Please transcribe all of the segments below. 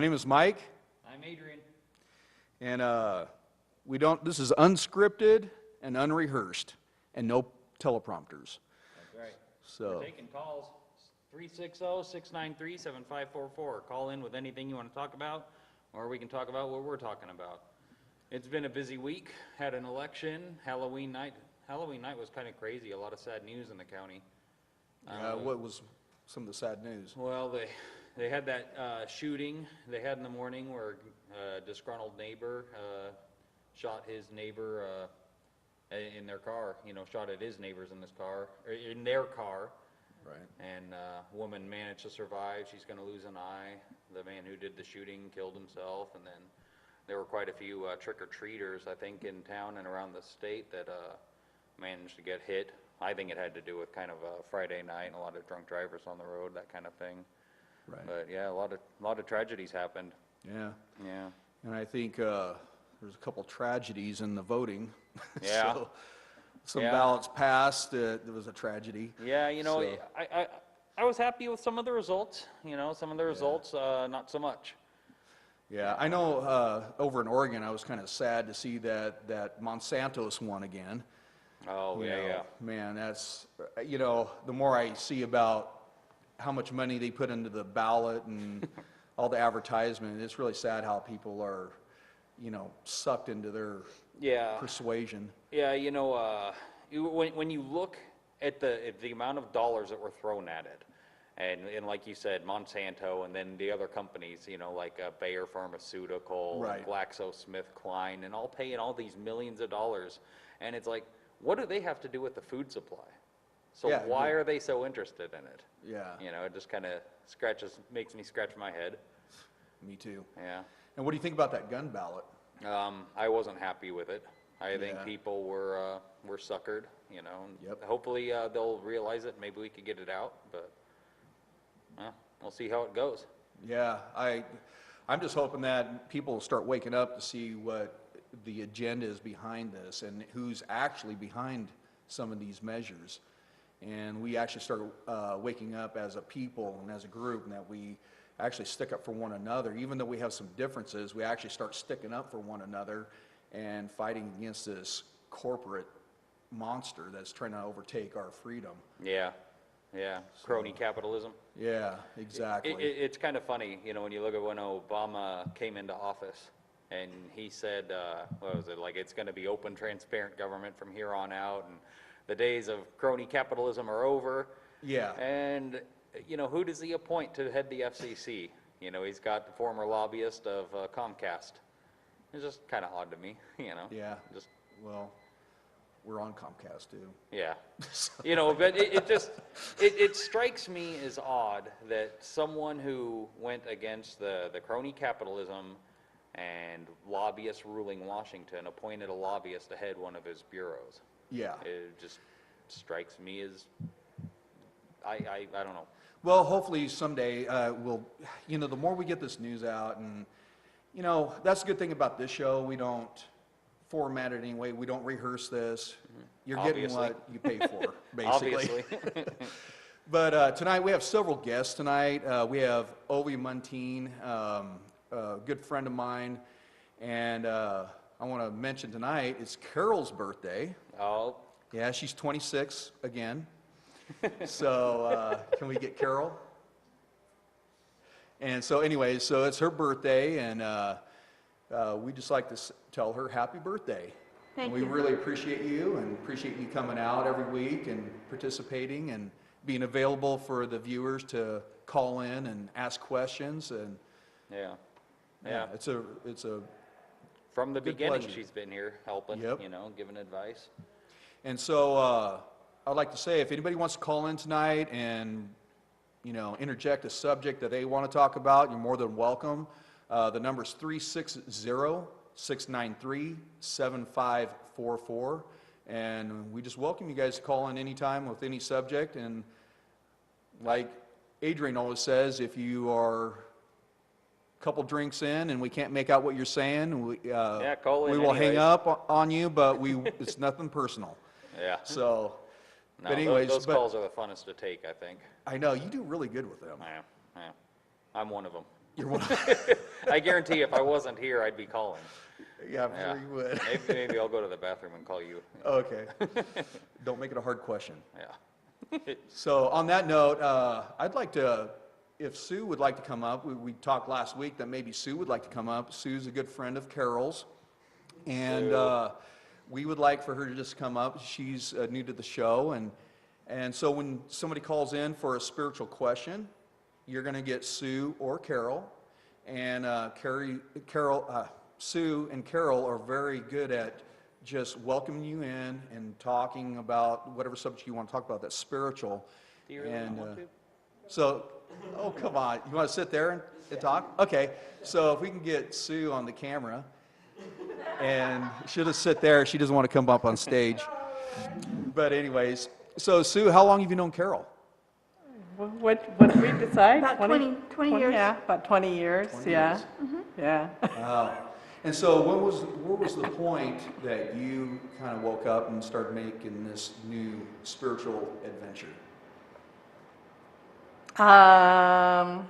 name is Mike, I'm Adrian. and this is unscripted and unrehearsed, and no teleprompters. That's right. So, We're taking calls. 360-693-7544. Call in with anything you want to talk about, or we can talk about what we're talking about. It's been a busy week. Had an election. Halloween night. Halloween night was kind of crazy. A lot of sad news in the county. what was some of the sad news? Well, they had that shooting they had in the morning where a disgruntled neighbor shot his neighbor in their car. Shot at his neighbors in their car. Right. And a woman managed to survive. She's going to lose an eye. The man who did the shooting killed himself, and then there were quite a few trick-or-treaters, I think, in town and around the state that managed to get hit. I think it had to do with kind of a Friday night and a lot of drunk drivers on the road, that kind of thing. Right. But yeah, a lot of tragedies happened. Yeah. Yeah. And I think there's a couple tragedies in the voting. Yeah. So, some Yeah. ballots passed. There was a tragedy. Yeah, So- I was happy with some of the results. Some of the results, not so much. Yeah, I know over in Oregon, I was kind of sad to see that Monsanto's won again. Oh, You yeah, know, yeah. Man, that's, the more I see about how much money they put into the ballot and all the advertisement, it's really sad how people are, sucked into their Yeah. persuasion. Yeah, when you look at the amount of dollars that were thrown at it, and like you said, Monsanto, and then the other companies, like Bayer Pharmaceutical, Right. GlaxoSmithKline, and all paying all these millions of dollars, and it's like, what do they have to do with the food supply? So Yeah, why are they so interested in it? Yeah, It just kind of makes me scratch my head. me too. Yeah. And what do you think about that gun ballot? I wasn't happy with it. I think Yeah. people were suckered, Yep. Hopefully they'll realize it. Maybe we could get it out, but we'll see how it goes. Yeah, I'm just hoping that people will start waking up to see what the agenda is behind this and who's actually behind some of these measures. And we actually start waking up as a people and as a group, and that we actually stick up for one another. Even though we have some differences, we actually start sticking up for one another and fighting against this corporate monster that's trying to overtake our freedom. Yeah, yeah. Crony capitalism. Yeah, exactly. It's kind of funny, when you look at when Obama came into office, and he said, what was it, like it's going to be open, transparent government from here on out, and the days of crony capitalism are over. Yeah. And, who does he appoint to head the FCC? He's got the former lobbyist of Comcast. It's just kind of odd to me, Yeah. Just, Well, we're on Comcast too. yeah. But it strikes me as odd that someone who went against the crony capitalism and lobbyists ruling Washington appointed a lobbyist to head one of his bureaus. Yeah. It just strikes me as, I don't know. Well, hopefully someday the more we get this news out, and, that's a good thing about this show. We don't format it anyway. We don't rehearse this. You're getting Obviously. what you pay for, basically. Obviously. But tonight we have several guests tonight. We have Ovi Muntean, a good friend of mine, and I want to mention tonight it's Carol's birthday. Oh, Yeah, she's 26 again. So can we get Carol? And so anyway, so it's her birthday, and we just like to tell her happy birthday. Thank We you. really appreciate you and appreciate you coming out every week and participating and being available for the viewers to call in and ask questions. And yeah. Yeah. it's a From the Good beginning, pleasure. she's been here helping, Yep. giving advice. And so I'd like to say, if anybody wants to call in tonight and, interject a subject that they want to talk about, you're more than welcome. The number is 360-693-7544. And we just welcome you guys to call in anytime with any subject. And like Adrian always says, if you are a couple drinks in and we can't make out what you're saying, we call in we will hang anyways. up on you, but it's nothing personal. Yeah. So, No, but anyways, those calls are the funnest to take, I think. I know you do really good with them. Yeah. I'm one of them. You're one I guarantee if I wasn't here, I'd be calling. Yeah, I'm sure you would. Maybe I'll go to the bathroom and call you. Okay. Don't make it a hard question. Yeah. So on that note, I'd like to, if Sue would like to come up, we talked last week that maybe Sue would like to come up. Sue's a good friend of Carol's, and we would like for her to just come up. She's new to the show, and so when somebody calls in for a spiritual question, you're going to get Sue or Carol, and Sue and Carol are very good at just welcoming you in and talking about whatever subject you want to talk about that's spiritual. Do you really not want to? So, oh, come on. You want to sit there and talk? Okay. So if we can get Sue on the camera, and she'll just sit there. She doesn't want to come up on stage. But anyways, so Sue, how long have you known Carol? What did we decide? About 20 years. Yeah, about 20 years, 20 yeah. years. Yeah. Wow. And so what was the point that you kind of woke up and started making this new spiritual adventure? I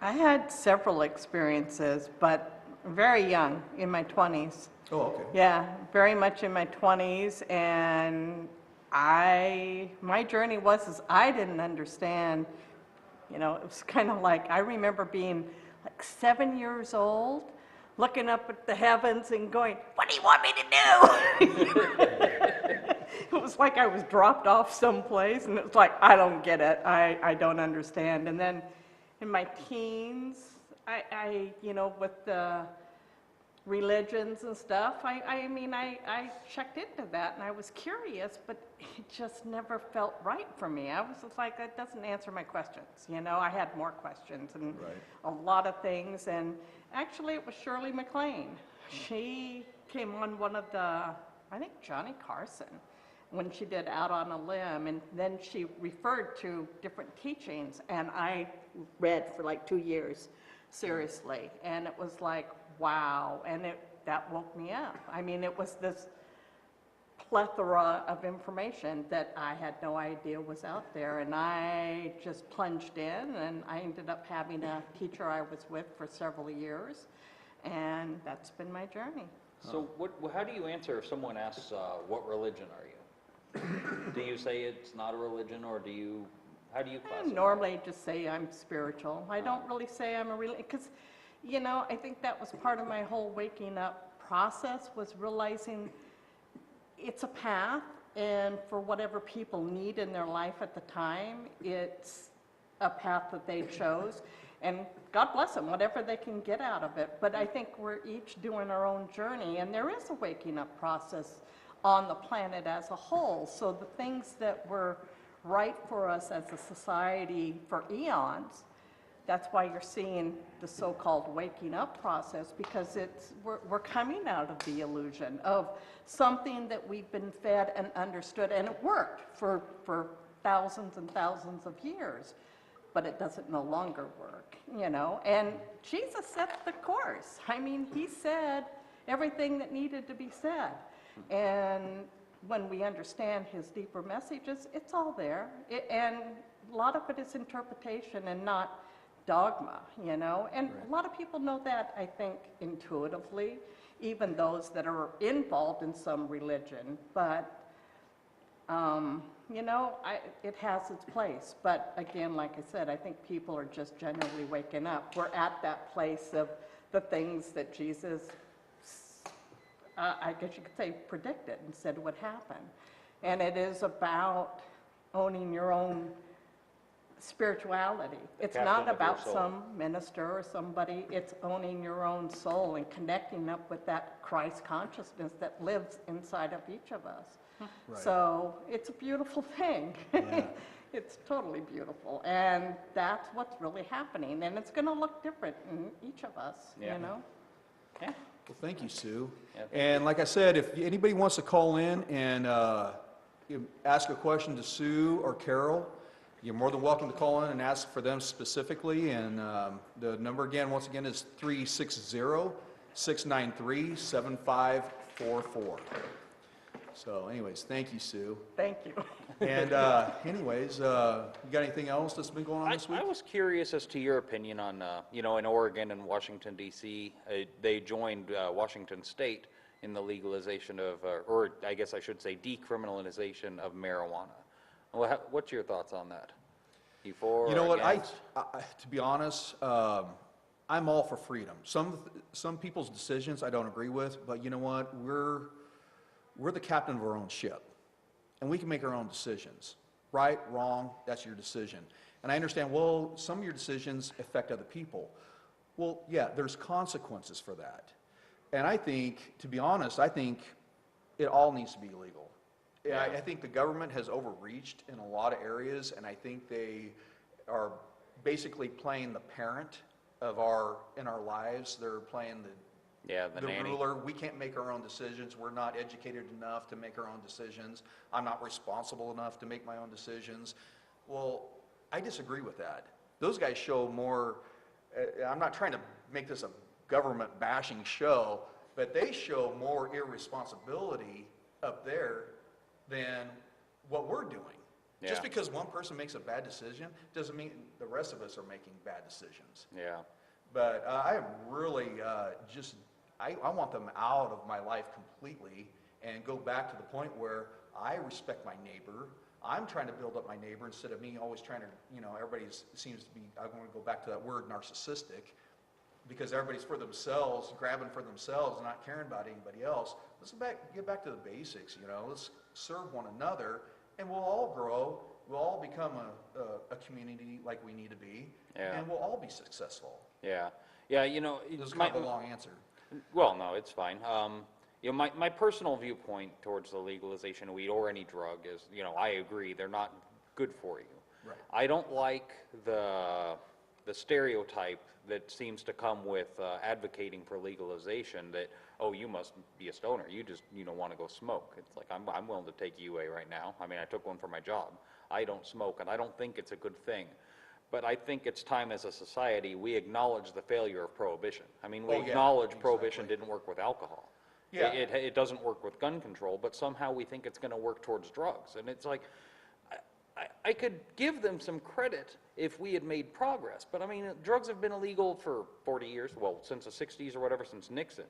had several experiences, but very young, in my 20s. Oh, okay. Yeah, very much in my 20s, and my journey was I didn't understand, it was kind of like, I remember being like 7 years old, looking up at the heavens and going, what do you want me to do? It was like I was dropped off someplace, and it was like, I don't get it, I don't understand. And then in my teens, I with the religions and stuff, I checked into that, and I was curious, but it just never felt right for me. I was just like, that doesn't answer my questions. I had more questions and a lot of things, and actually it was Shirley MacLaine. She came on one of the, I think Johnny Carson, when she did Out on a Limb, and then she referred to different teachings, and I read for like 2 years, seriously, and it was like, wow, and that woke me up. It was this plethora of information that I had no idea was out there, and I just plunged in, and I ended up having a teacher I was with for several years, and that's been my journey. So how do you answer if someone asks, what religion are you? Do you say it's not a religion, or how do you classify? I normally just say I'm spiritual. I don't really say I'm a religion, because I think that was part of my whole waking up process, was realizing it's a path, and for whatever people need in their life at the time, it's a path that they chose, and God bless them, whatever they can get out of it. But I think we're each doing our own journey, and there is a waking up process on the planet as a whole. So the things that were right for us as a society for eons, that's why you're seeing the so-called waking up process, because we're coming out of the illusion of something that we've been fed and understood, and it worked for thousands and thousands of years, but it doesn't no longer work, and Jesus set the course. He said everything that needed to be said, and when we understand his deeper messages, it's all there, and a lot of it is interpretation and not dogma, and a lot of people know that, I think, intuitively, even those that are involved in some religion, but it has its place. But again, like I said, I think people are just generally waking up. We're at that place of the things that Jesus, I guess you could say, predicted and said would happen. And it is about owning your own spirituality. It's not about some minister or somebody. It's owning your own soul and connecting up with that Christ consciousness that lives inside of each of us. Right. So it's a beautiful thing. Yeah. It's totally beautiful, and that's what's really happening, and it's going to look different in each of us. Yeah. Well, thank you, Sue. Yeah, thank And like I said, if anybody wants to call in and ask a question to Sue or Carol, you're more than welcome to call in and ask for them specifically. And the number again, once again, is 360-693-7544. So anyways, thank you, Sue. Thank you. And anyways, you got anything else that's been going on this week? I was curious as to your opinion on, you know, in Oregon and Washington DC, they joined Washington State in the legalization of, or I guess I should say decriminalization of marijuana. Well, what's your thoughts on that? You for You know or what, against? to be honest, I'm all for freedom. Some people's decisions I don't agree with, but you know what, we're the captain of our own ship, and we can make our own decisions. Right, wrong, that's your decision. And I understand, well, some of your decisions affect other people. Well, yeah, there's consequences for that. And I think, to be honest, I think it all needs to be legal. Yeah, I think the government has overreached in a lot of areas, and I think they are basically playing the parent of in our lives. They're playing the nanny. ruler. We can't make our own decisions. We're not educated enough to make our own decisions. I'm not responsible enough to make my own decisions. Well, I disagree with that. Those guys show more, I'm not trying to make this a government bashing show, but they show more irresponsibility up there than what we're doing. Yeah. Just because one person makes a bad decision doesn't mean the rest of us are making bad decisions. Yeah. But I am really I want them out of my life completely and go back to the point where I respect my neighbor. I'm trying to build up my neighbor instead of me always trying to, you know, everybody seems to be, I want to go back to that word, narcissistic, because everybody's for themselves, grabbing for themselves, and not caring about anybody else. Let's get back to the basics, you know. Let's serve one another, and we'll all grow. We'll all become a community like we need to be, and we'll all be successful. Yeah. Yeah, you know. This is kind of a long answer. Well, no, it's fine. You know, my personal viewpoint towards the legalization of weed or any drug is, you know, I agree, they're not good for you. Right. I don't like the stereotype that seems to come with advocating for legalization that, oh, you must be a stoner. You just, you know, want to go smoke. It's like, I'm willing to take UA right now. I mean, I took one for my job. I don't smoke, and I don't think it's a good thing. But I think it's time as a society we acknowledge the failure of prohibition. I mean, we acknowledge prohibition didn't work with alcohol. Yeah. It doesn't work with gun control, but somehow we think it's going to work towards drugs. And it's like, I could give them some credit if we had made progress. But I mean, drugs have been illegal for 40 years, well, since the 60s or whatever, since Nixon.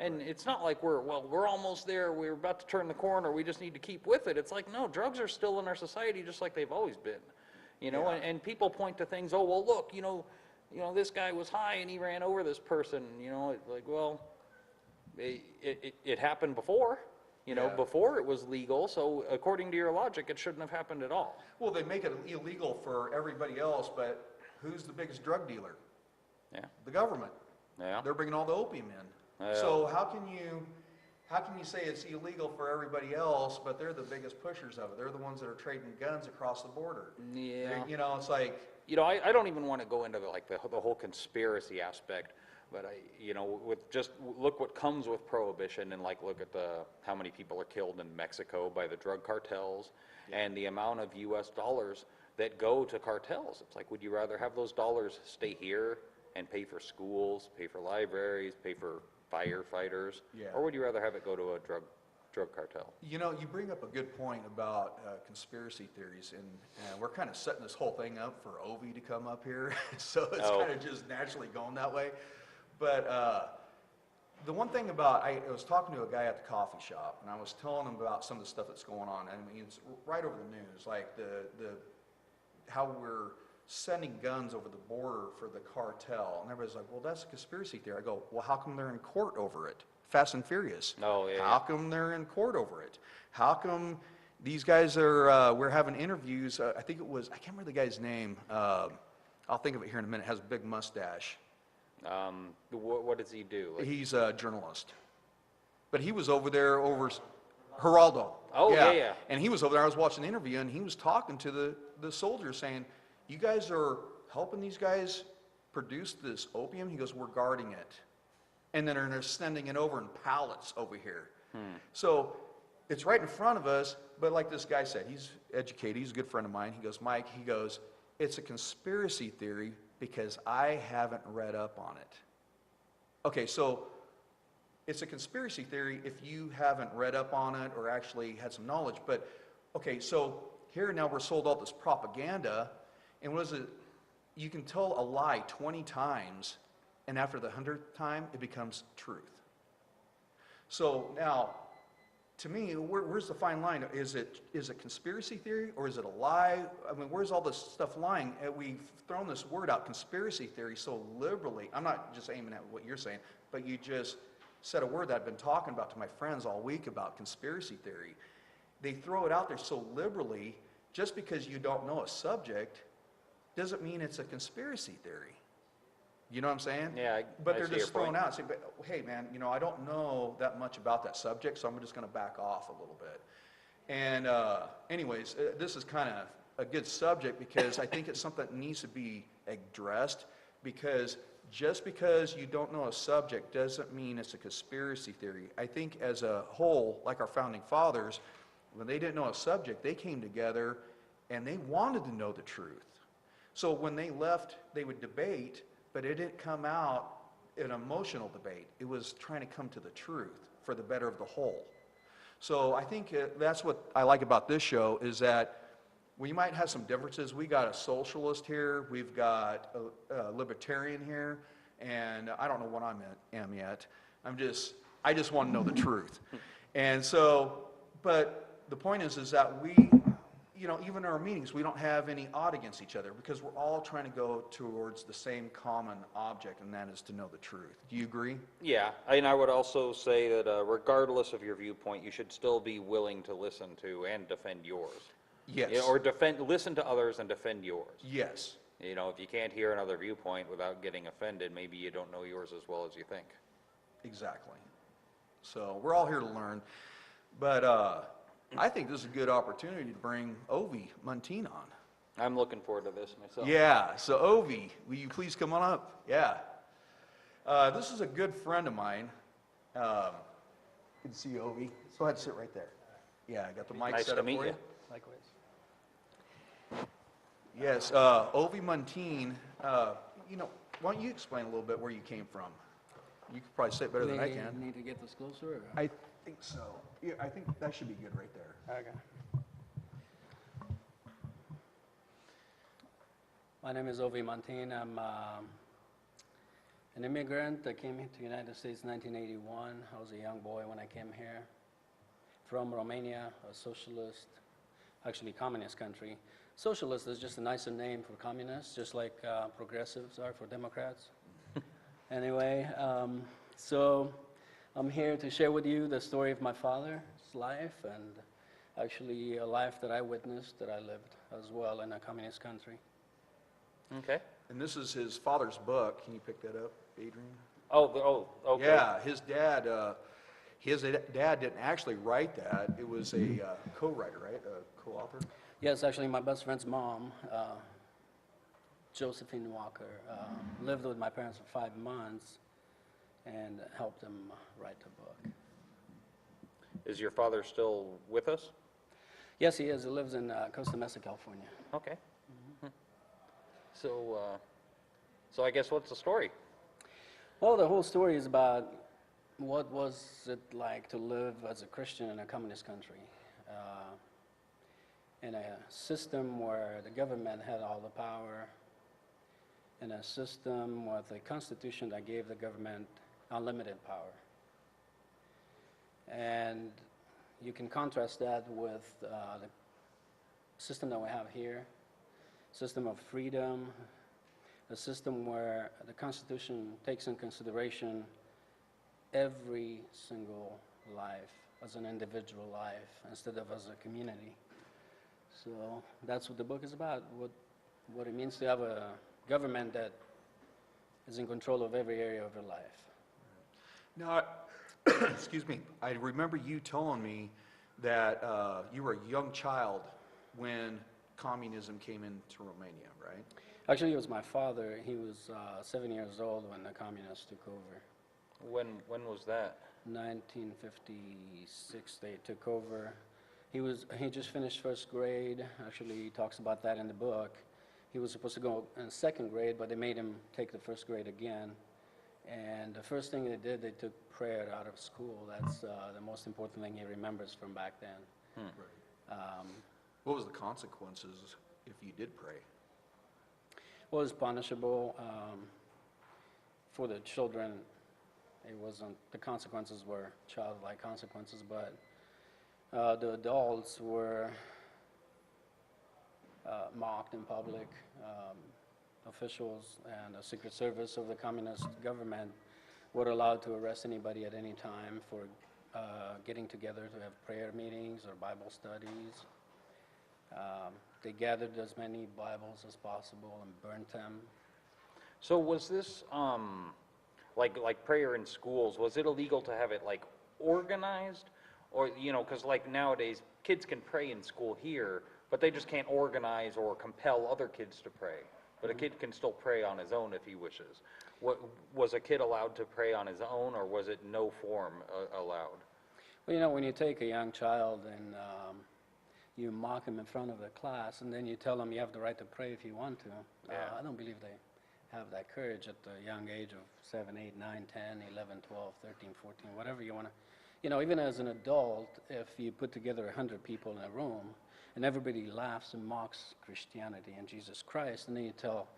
And it's not like we're almost there, we're about to turn the corner, we just need to keep with it. It's like, no, drugs are still in our society just like they've always been. You know, and people point to things, oh, well, look, you know, this guy was high and he ran over this person, you know, like, well, it happened before, you know, before it was legal, so according to your logic, it shouldn't have happened at all. Well, they make it illegal for everybody else, but who's the biggest drug dealer? Yeah. The government. Yeah. They're bringing all the opium in. So how can you say it's illegal for everybody else, but they're the biggest pushers of it? They're the ones that are trading guns across the border. Yeah. You know, it's like, you know, I don't even want to go into the whole conspiracy aspect, but you know, with just look what comes with prohibition, and like look at how many people are killed in Mexico by the drug cartels, and the amount of U.S. dollars that go to cartels. It's like, would you rather have those dollars stay here and pay for schools, pay for libraries, pay for firefighters, or would you rather have it go to a drug cartel? you know, you bring up a good point about conspiracy theories, and we're kind of setting this whole thing up for Ovi to come up here, so it's kind of just naturally going that way. But the one thing about, I was talking to a guy at the coffee shop, and I was telling him about some of the stuff that's going on. I mean, it's right over the news, like how we're sending guns over the border for the cartel, and everybody's like, well, that's a conspiracy theory. I go, well, how come they're in court over it? Fast and Furious. Oh, yeah. How come they're in court over it? How come these guys are, we're having interviews, I think it was, I can't remember the guy's name, I'll think of it here in a minute, has a big mustache. What does he do? Like, He's a journalist. But he was over there over Geraldo. Oh, yeah. And he was over there, I was watching the interview, and he was talking to the soldiers saying, you guys are helping these guys produce this opium? He goes, we're guarding it. And then they're sending it over in pallets over here. So it's right in front of us, but like this guy said, he's educated, he's a good friend of mine. He goes, Mike, he goes, it's a conspiracy theory because I haven't read up on it. Okay, so it's a conspiracy theory if you haven't read up on it or actually had some knowledge. But, okay, so here now we're sold all this propaganda, and what is it? You can tell a lie 20 times, and after the 100th time, it becomes truth. So now, to me, where's the fine line? Is it conspiracy theory, or is it a lie? I mean, where's all this stuff lying? And we've thrown this word out, conspiracy theory, so liberally. I'm not just aiming at what you're saying, but you just said a word that I've been talking about to my friends all week about conspiracy theory. They throw it out there so liberally, just because you don't know a subject doesn't mean it's a conspiracy theory. You know what I'm saying? Yeah, but I they're see your just throwing point. out, saying, hey man, I don't know that much about that subject, so I'm just going to back off a little bit. And anyways, this is kind of a good subject because I think it's something that needs to be addressed, because just because you don't know a subject doesn't mean it's a conspiracy theory. I think as a whole, like our founding fathers, when they didn't know a subject, they came together and they wanted to know the truth. So when they left, they would debate, but it didn't come out an emotional debate. It was trying to come to the truth for the better of the whole. So I think that's what I like about this show, is that we might have some differences. We got a socialist here, we've got a libertarian here, and I don't know what I am yet. I just want to know the truth. And so, but the point is that we, even in our meetings, we don't have any odd against each other because we're all trying to go towards the same common object, and that is to know the truth. Do you agree? Yeah, and I would also say that regardless of your viewpoint, you should still be willing to listen to and defend yours. Yes. Yeah, or listen to others and defend yours. Yes. If you can't hear another viewpoint without getting offended, maybe you don't know yours as well as you think. Exactly. So we're all here to learn, but I think this is a good opportunity to bring Ovi Muntean on. I'm looking forward to this myself. Yeah, so Ovi, will you please come on up? Yeah. This is a good friend of mine. Good to see you, Ovi. Go ahead and sit right there. Yeah, I got the mic Nice set to up meet for you. you. Likewise. Yes, Ovi Muntean, why don't you explain a little bit where you came from? You could probably say it better than I can. Need to get this closer? Or? I think so. Yeah, I think that should be good right there. Okay. My name is Ovi Muntean. I'm an immigrant. I came here to the United States in 1981. I was a young boy when I came here from Romania, a socialist, actually communist country. Socialist is just a nicer name for communists, just like progressives are for Democrats. Anyway, so I'm here to share with you the story of my father's life, and actually a life that I witnessed, that I lived as well in a communist country. Okay. And this is his father's book. Can you pick that up, Adrian? Okay. Yeah, his dad didn't actually write that. It was a co-writer, right? A co-author? Yes, actually my best friend's mom, Josephine Walker, lived with my parents for 5 months and helped them write the book. Is your father still with us? Yes, he is. He lives in Costa Mesa, California. Okay. So I guess what's the story? Well, the whole story is about what was it like to live as a Christian in a communist country, in a system where the government had all the power, in a system with a constitution that gave the government unlimited power. And you can contrast that with the system that we have here, system of freedom, a system where the Constitution takes in consideration every single life as an individual life instead of as a community. So that's what the book is about, what it means to have a government that is in control of every area of your life. Now, excuse me, I remember you telling me that you were a young child when communism came into Romania, right? Actually, it was my father. He was 7 years old when the communists took over. When was that? 1956, they took over. He just finished first grade. Actually, he talks about that in the book. He was supposed to go in second grade, but they made him take the first grade again. And the first thing they did, they took prayer out of school. That's the most important thing he remembers from back then. What was the consequences if you did pray? Well, it's punishable. For the children, it wasn't, the consequences were childlike consequences, but the adults were mocked in public. Officials and the Secret Service of the communist government were allowed to arrest anybody at any time for getting together to have prayer meetings or Bible studies. They gathered as many Bibles as possible and burnt them. So was this, like prayer in schools, was it illegal to have it like organized? Or, you know, because like nowadays, kids can pray in school here, but they just can't organize or compel other kids to pray. But a kid can still pray on his own if he wishes. Was a kid allowed to pray on his own, or was it no form allowed? Well, you know, when you take a young child and you mock him in front of the class, and then you tell him you have the right to pray if you want to, I don't believe they have that courage at the young age of 7, 8, 9, 10, 11, 12, 13, 14, whatever you want to. You know, even as an adult, if you put together 100 people in a room, and everybody laughs and mocks Christianity and Jesus Christ, and then you tell,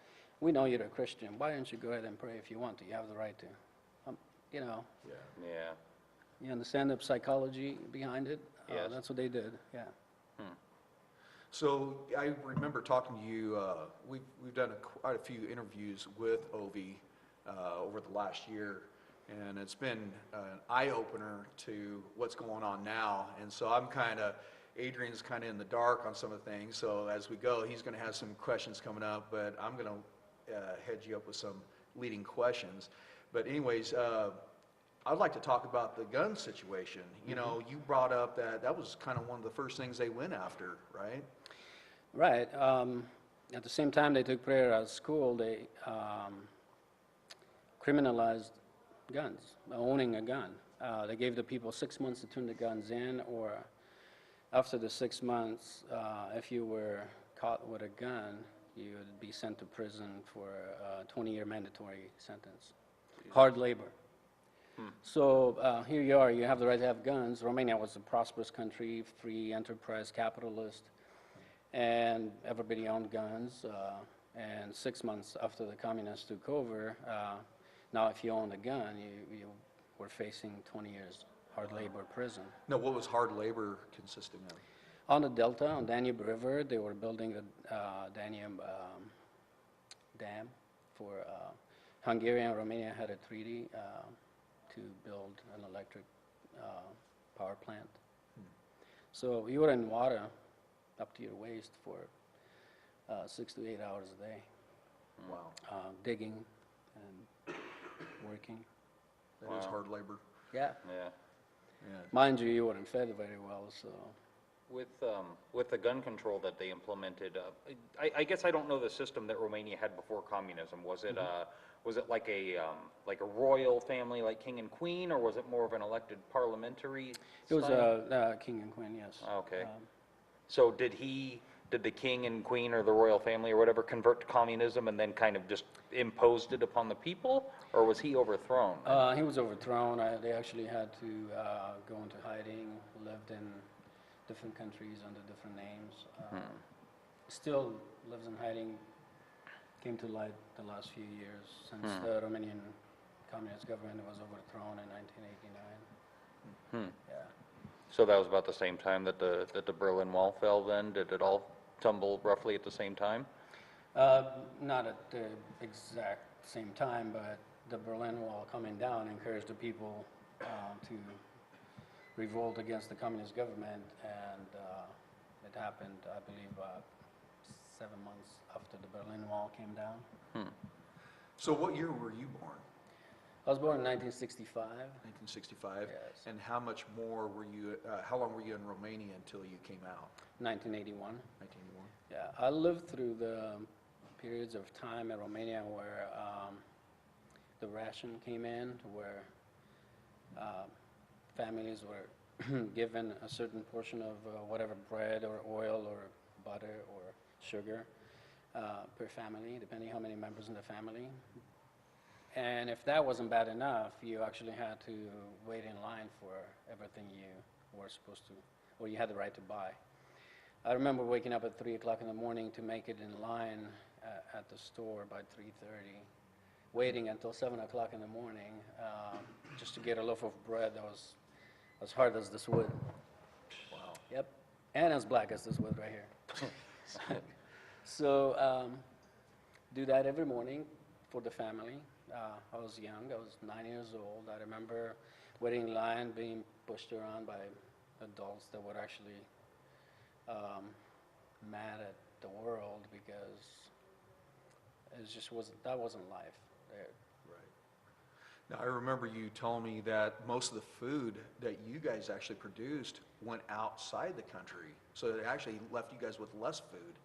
we know you're a Christian, why don't you go ahead and pray if you want to? You have the right to. You know, Yeah. you understand the psychology behind it? Yes. That's what they did, yeah. So I remember talking to you, we've done quite a few interviews with Ovi over the last year, and it's been an eye-opener to what's going on now. And so Adrian's kind of in the dark on some of the things, so as we go, he's going to have some questions coming up, but I'm going to head you up with some leading questions. But anyways, I'd like to talk about the gun situation. You know, you brought up that was kind of one of the first things they went after, right? Right. At the same time they took prayer out of school, they criminalized guns, owning a gun. They gave the people 6 months to turn the guns in, or after the 6 months, if you were caught with a gun, you would be sent to prison for a 20-year mandatory sentence. Hard labor. So here you are, you have the right to have guns. Romania was a prosperous country, free enterprise, capitalist, and everybody owned guns. And 6 months after the communists took over, now if you owned a gun, you were facing 20 years hard labor prison. No, what was hard labor consisting of? On the Delta, on Danube River, they were building the Danube Dam for Hungary and Romania had a treaty to build an electric power plant. So you were in water up to your waist for 6 to 8 hours a day. Wow. Digging and working. That is hard labor. Yeah. Yeah. Yeah. Mind you, you weren't fed very well, so. With the gun control that they implemented, I guess I don't know the system that Romania had before communism. Was it like a royal family, like king and queen, or was it more of an elected parliamentary It was style? king and queen, yes. Okay. So did the king and queen or the royal family or whatever convert to communism and then kind of just imposed it upon the people, or was he overthrown? He was overthrown. They actually had to go into hiding, lived in different countries under different names. Still lives in hiding, came to light the last few years since the Romanian communist government was overthrown in 1989. Yeah. So that was about the same time that the Berlin Wall fell then? Did it all tumble roughly at the same time? Not at the exact same time, but the Berlin Wall coming down encouraged the people to revolt against the communist government, and it happened, I believe, 7 months after the Berlin Wall came down. So what year were you born? I was born in 1965. 1965? Yes. And how much more were you, how long were you in Romania until you came out? 1981. 1981? Yeah, I lived through the periods of time in Romania where the ration came in, to where families were given a certain portion of whatever bread or oil or butter or sugar per family, depending how many members in the family. And if that wasn't bad enough, you actually had to wait in line for everything you were supposed to, or you had the right to buy. I remember waking up at 3 o'clock in the morning to make it in line at the store by 3:30, waiting until 7 o'clock in the morning just to get a loaf of bread that was as hard as this wood. Wow. Yep, and as black as this wood right here. So do that every morning for the family. I was young, I was 9 years old. I remember waiting in line, being pushed around by adults that were actually mad at the world because it just wasn't, that wasn't life there. Right. Now, I remember you telling me that most of the food that you guys actually produced went outside the country. So it actually left you guys with less food,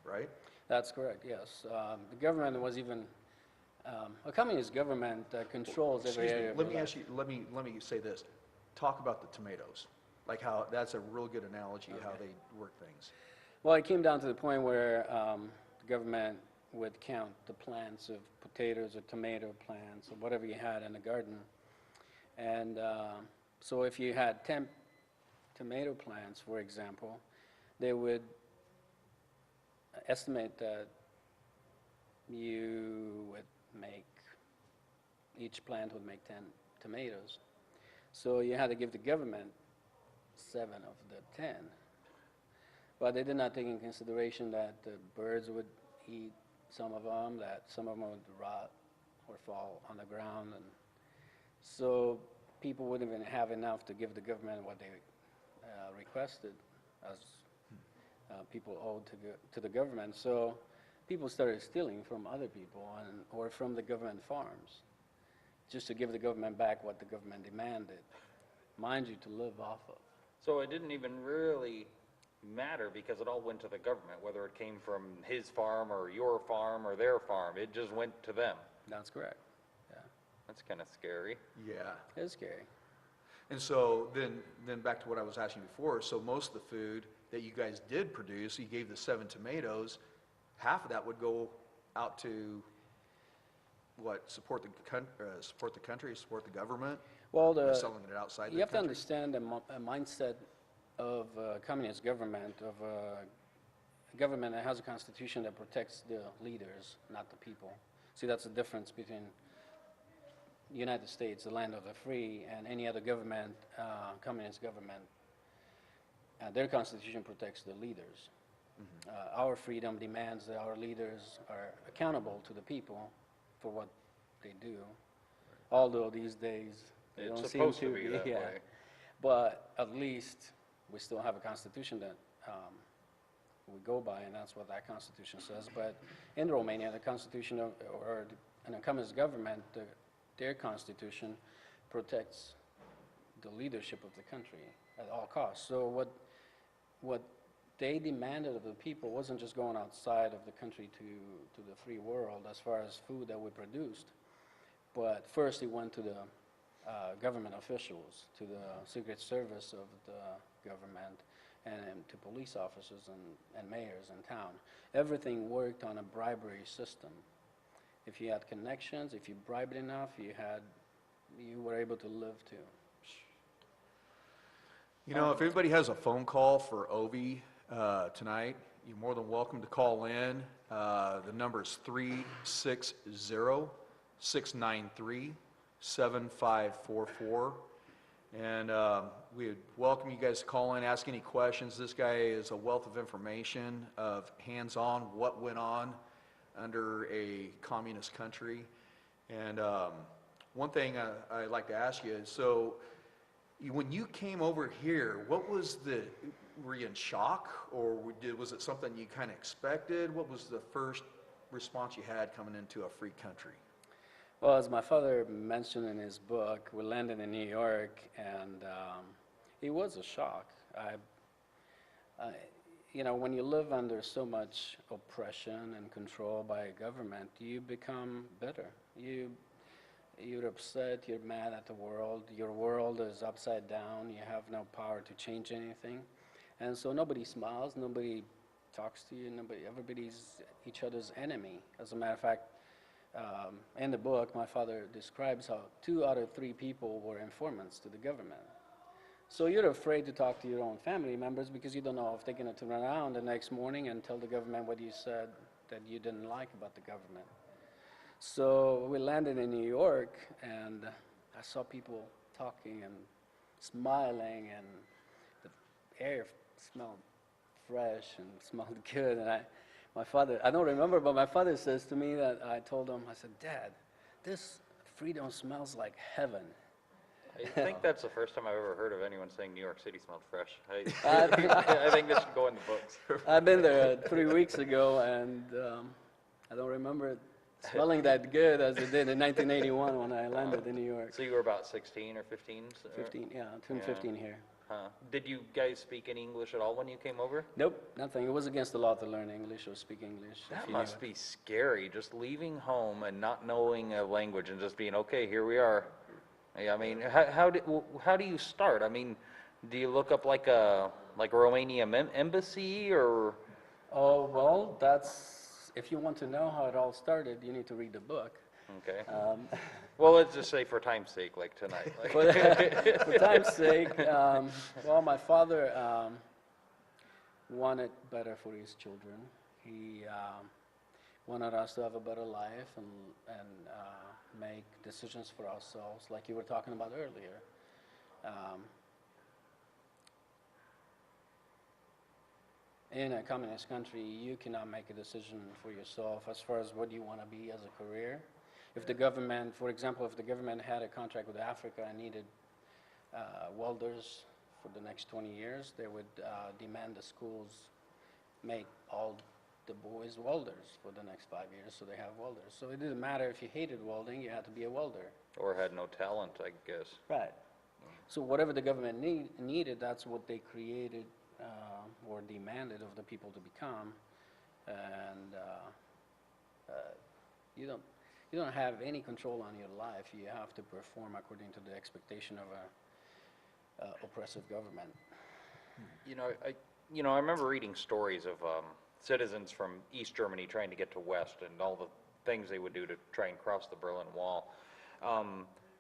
right? That's correct, yes. The government was even, a communist government controls every Excuse me, area of let your me life. ask you, let me say this. Talk about the tomatoes, like how, that's a real good analogy, how they work things. Well, it came down to the point where the government would count the plants of potatoes or tomato plants or whatever you had in the garden. And so if you had 10 tomato plants, for example, they would estimate that you would make, each plant would make 10 tomatoes. So you had to give the government 7 of the 10. But they did not take in consideration that the birds would eat some of them, that some of them would rot or fall on the ground. And so people wouldn't even have enough to give the government what they requested as people owed to the government. So people started stealing from other people or from the government farms just to give the government back what the government demanded, mind you, to live off of. So it didn't even really matter because it all went to the government, whether it came from his farm or your farm or their farm. It just went to them. That's correct, yeah. That's kind of scary. Yeah. It's scary. And so then back to what I was asking before, so most of the food that you guys did produce, you gave the 7 tomatoes, half of that would go out to, what, support the country, support the government? Well, Selling it outside the you have to country? understand the mindset of a communist government, of a government that has a constitution that protects the leaders, not the people. See, that's the difference between the United States, the land of the free, and any other government, communist government. Their constitution protects the leaders. Our freedom demands that our leaders are accountable to the people for what they do, although these days they It's don't seem supposed to to be that way. But at least we still have a constitution that we go by, and that's what that constitution says. But in Romania, the constitution in a communist government, their constitution protects the leadership of the country at all costs. So what they demanded of the people wasn't just going outside of the country to the free world as far as food that we produced, but first it went to the government officials, to the Secret Service of the government, and to police officers and mayors in town. Everything worked on a bribery system. If you had connections, if you bribed enough, you were able to live too. You know, if anybody has a phone call for Ovi tonight, you're more than welcome to call in. The number is 360-693-7544. And we would welcome you guys to call in, ask any questions. This guy is a wealth of information, of hands-on what went on under a communist country. And one thing I'd like to ask you is, so when you came over here, were you in shock, or was it something you kind of expected? What was the first response you had coming into a free country? Well, as my father mentioned in his book, we landed in New York, and it was a shock. You know, when you live under so much oppression and control by a government, you become bitter. You're upset, you're mad at the world, your world is upside down, you have no power to change anything. And so nobody smiles, nobody talks to you, everybody's each other's enemy. As a matter of fact, in the book, my father describes how 2 out of 3 people were informants to the government. So you're afraid to talk to your own family members because you don't know if they're going to turn around the next morning and tell the government what you said that you didn't like about the government. So we landed in New York, and I saw people talking and smiling, and the air smelled fresh and smelled good. And my father, I don't remember, but my father says to me that I told him, I said, "Dad, this freedom smells like heaven." I think that's the first time I've ever heard of anyone saying New York City smelled fresh. I think this should go in the books. I've been there 3 weeks ago, and I don't remember it smelling that good as it did in 1981 when I landed in New York. So you were about 16 or 15? 15, yeah, turned Yeah. 15 here. Huh. Did you guys speak any English at all when you came over? Nope, nothing. It was against the law to learn English or speak English. if That you knew must it. be scary, just leaving home and not knowing a language and just being, okay, here we are. I mean, how do you start? I mean, do you look up like a Romanian embassy or? Oh, well, that's, if you want to know how it all started, you need to read the book. Okay. Um, Well, let's just say for time's sake, like tonight. Like, For time's sake, well, my father wanted better for his children. He wanted us to have a better life and make decisions for ourselves, like you were talking about earlier. In a communist country, you cannot make a decision for yourself as far as what you want to be as a career. If the government, for example, if the government had a contract with Africa and needed welders for the next 20 years, they would demand the schools make all the boys welders for the next 5 years, so they have welders. So it didn't matter if you hated welding, you had to be a welder. or had no talent, I guess. Right. So whatever the government needed, that's what they created or demanded of the people to become. And you don't have any control on your life. You have to perform according to the expectation of a oppressive government. I remember reading stories of citizens from East Germany trying to get to West and all the things they would do to try and cross the Berlin Wall.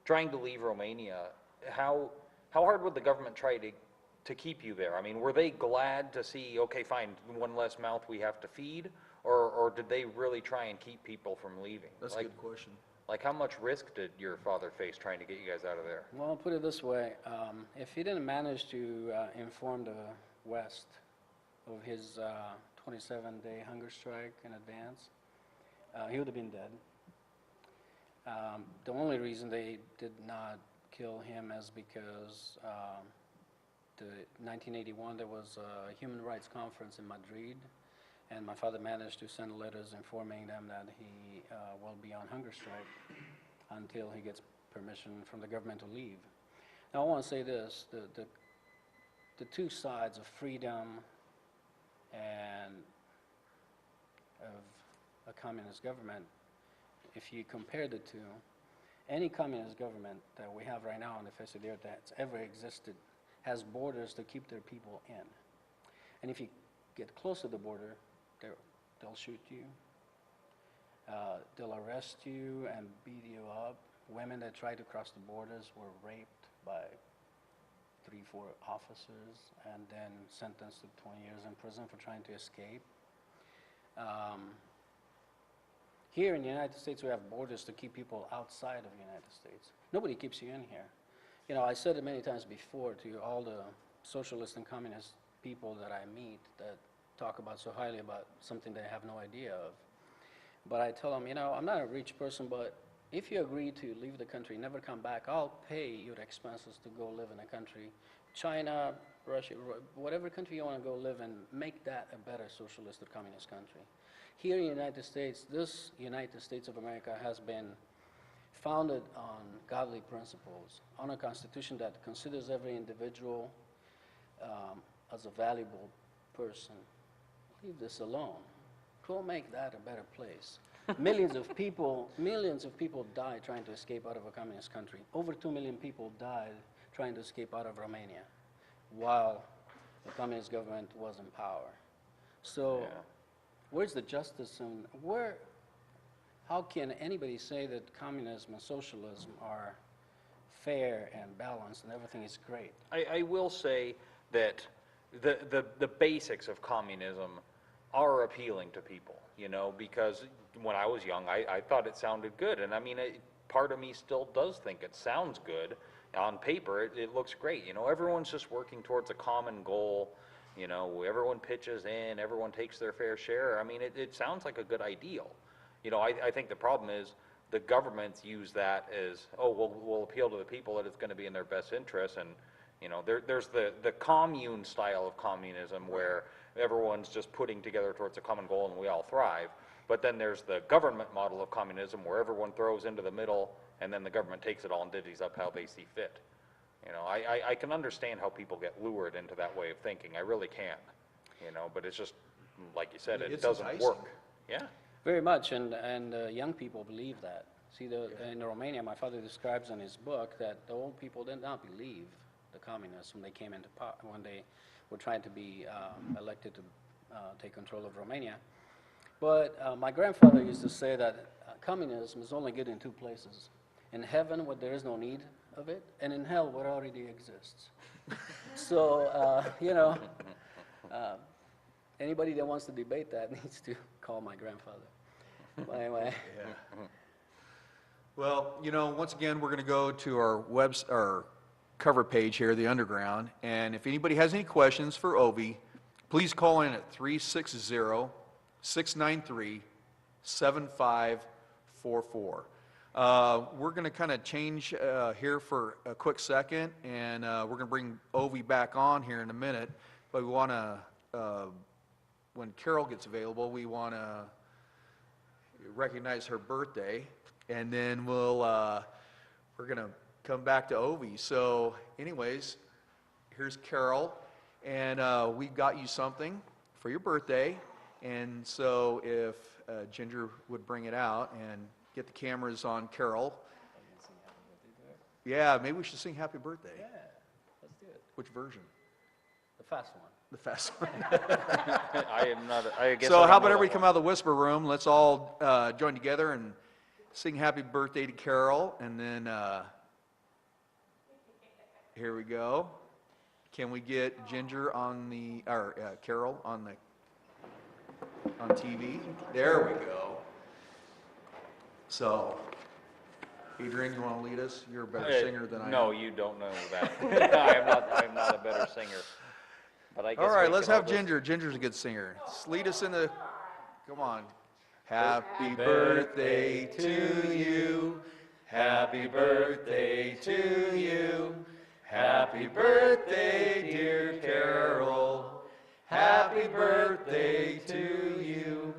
Trying to leave Romania, how hard would the government try to keep you there? I mean, were they glad to see, okay, fine, one less mouth we have to feed, or did they really try and keep people from leaving? That's a good question. Like, how much risk did your father face trying to get you guys out of there? Well, I'll put it this way. If he didn't manage to inform the West of his 27-day hunger strike in advance, he would have been dead. The only reason they did not kill him is because the 1981 there was a human rights conference in Madrid, and my father managed to send letters informing them that he will be on hunger strike until he gets permission from the government to leave. Now I want to say this, the two sides of freedom and of a communist government, if you compare the two, any communist government that we have right now on the face of the earth that's ever existed has borders to keep their people in. And if you get close to the border, they'll shoot you. They'll arrest you and beat you up. Women that tried to cross the borders were raped by 3-4 officers and then sentenced to 20 years in prison for trying to escape. Here in the United States, we have borders to keep people outside of the United States. Nobody keeps you in here. You know, I said it many times before to all the socialist and communist people that I meet that talk about so highly about something they have no idea of. But I tell them, you know, I'm not a rich person, but if you agree to leave the country, never come back, I'll pay your expenses to go live in a country, China, Russia, whatever country you want to go live in, make that a better socialist or communist country. Here in the United States, this United States of America has been founded on godly principles, on a constitution that considers every individual as a valuable person. Leave this alone. Go make that a better place. Millions of people died trying to escape out of a communist country. Over 2 million people died trying to escape out of Romania while the communist government was in power. So, Yeah. where's the justice and how can anybody say that communism and socialism are fair and balanced and everything is great? I will say that the basics of communism are appealing to people, you know, because when I was young, I thought it sounded good. And I mean, part of me still does think it sounds good. On paper, it looks great. You know, everyone's just working towards a common goal. You know, everyone pitches in, everyone takes their fair share. I mean, it sounds like a good ideal. You know, I think the problem is the governments use that as, oh, we'll appeal to the people that it's going to be in their best interest. And, you know, there's the commune style of communism where everyone's just putting together towards a common goal and we all thrive. But then there's the government model of communism where everyone throws into the middle and then the government takes it all and divvies up how they see fit. You know, I can understand how people get lured into that way of thinking. I really can. You know, but it's just, like you said, it It's doesn't enticing. work. Yeah. Very much, and young people believe that. See, in Romania, my father describes in his book that the old people did not believe the communists when they came into power, when they were trying to be elected to take control of Romania. But my grandfather used to say that communism is only good in two places: in heaven, where there is no need of it, and in hell, where it already exists. So, you know, anybody that wants to debate that needs to call my grandfather. But anyway. Yeah. Well, you know, once again, we're going to go to our cover page here, the Underground, and if anybody has any questions for Ovi, please call in at 360-693-7544. We're going to kind of change here for a quick second, and we're going to bring Ovi back on here in a minute, but we want to, when Carol gets available, we want to recognize her birthday, and then we're going to come back to Ovi. So anyways, here's Carol, and we got you something for your birthday, and so if Ginger would bring it out and get the cameras on Carol. Yeah, maybe we should sing happy birthday. Yeah, let's do it. Which version? The fast one. The fast one. I am not, I guess. So I don't how about know everybody that come one. out of the whisper room? Let's all join together and sing happy birthday to Carol, and then here we go. Can we get Ginger on the, or Carol on TV? There we go. So, Adrian, you want to lead us? You're a better singer than I am. No, you don't know that. I'm not a better singer. But I guess All right, we let's can all have just- Ginger. Ginger's a good singer. Just lead us in the, come on. Happy birthday to you. Happy birthday to you. Happy birthday, dear Carol. Happy birthday to you.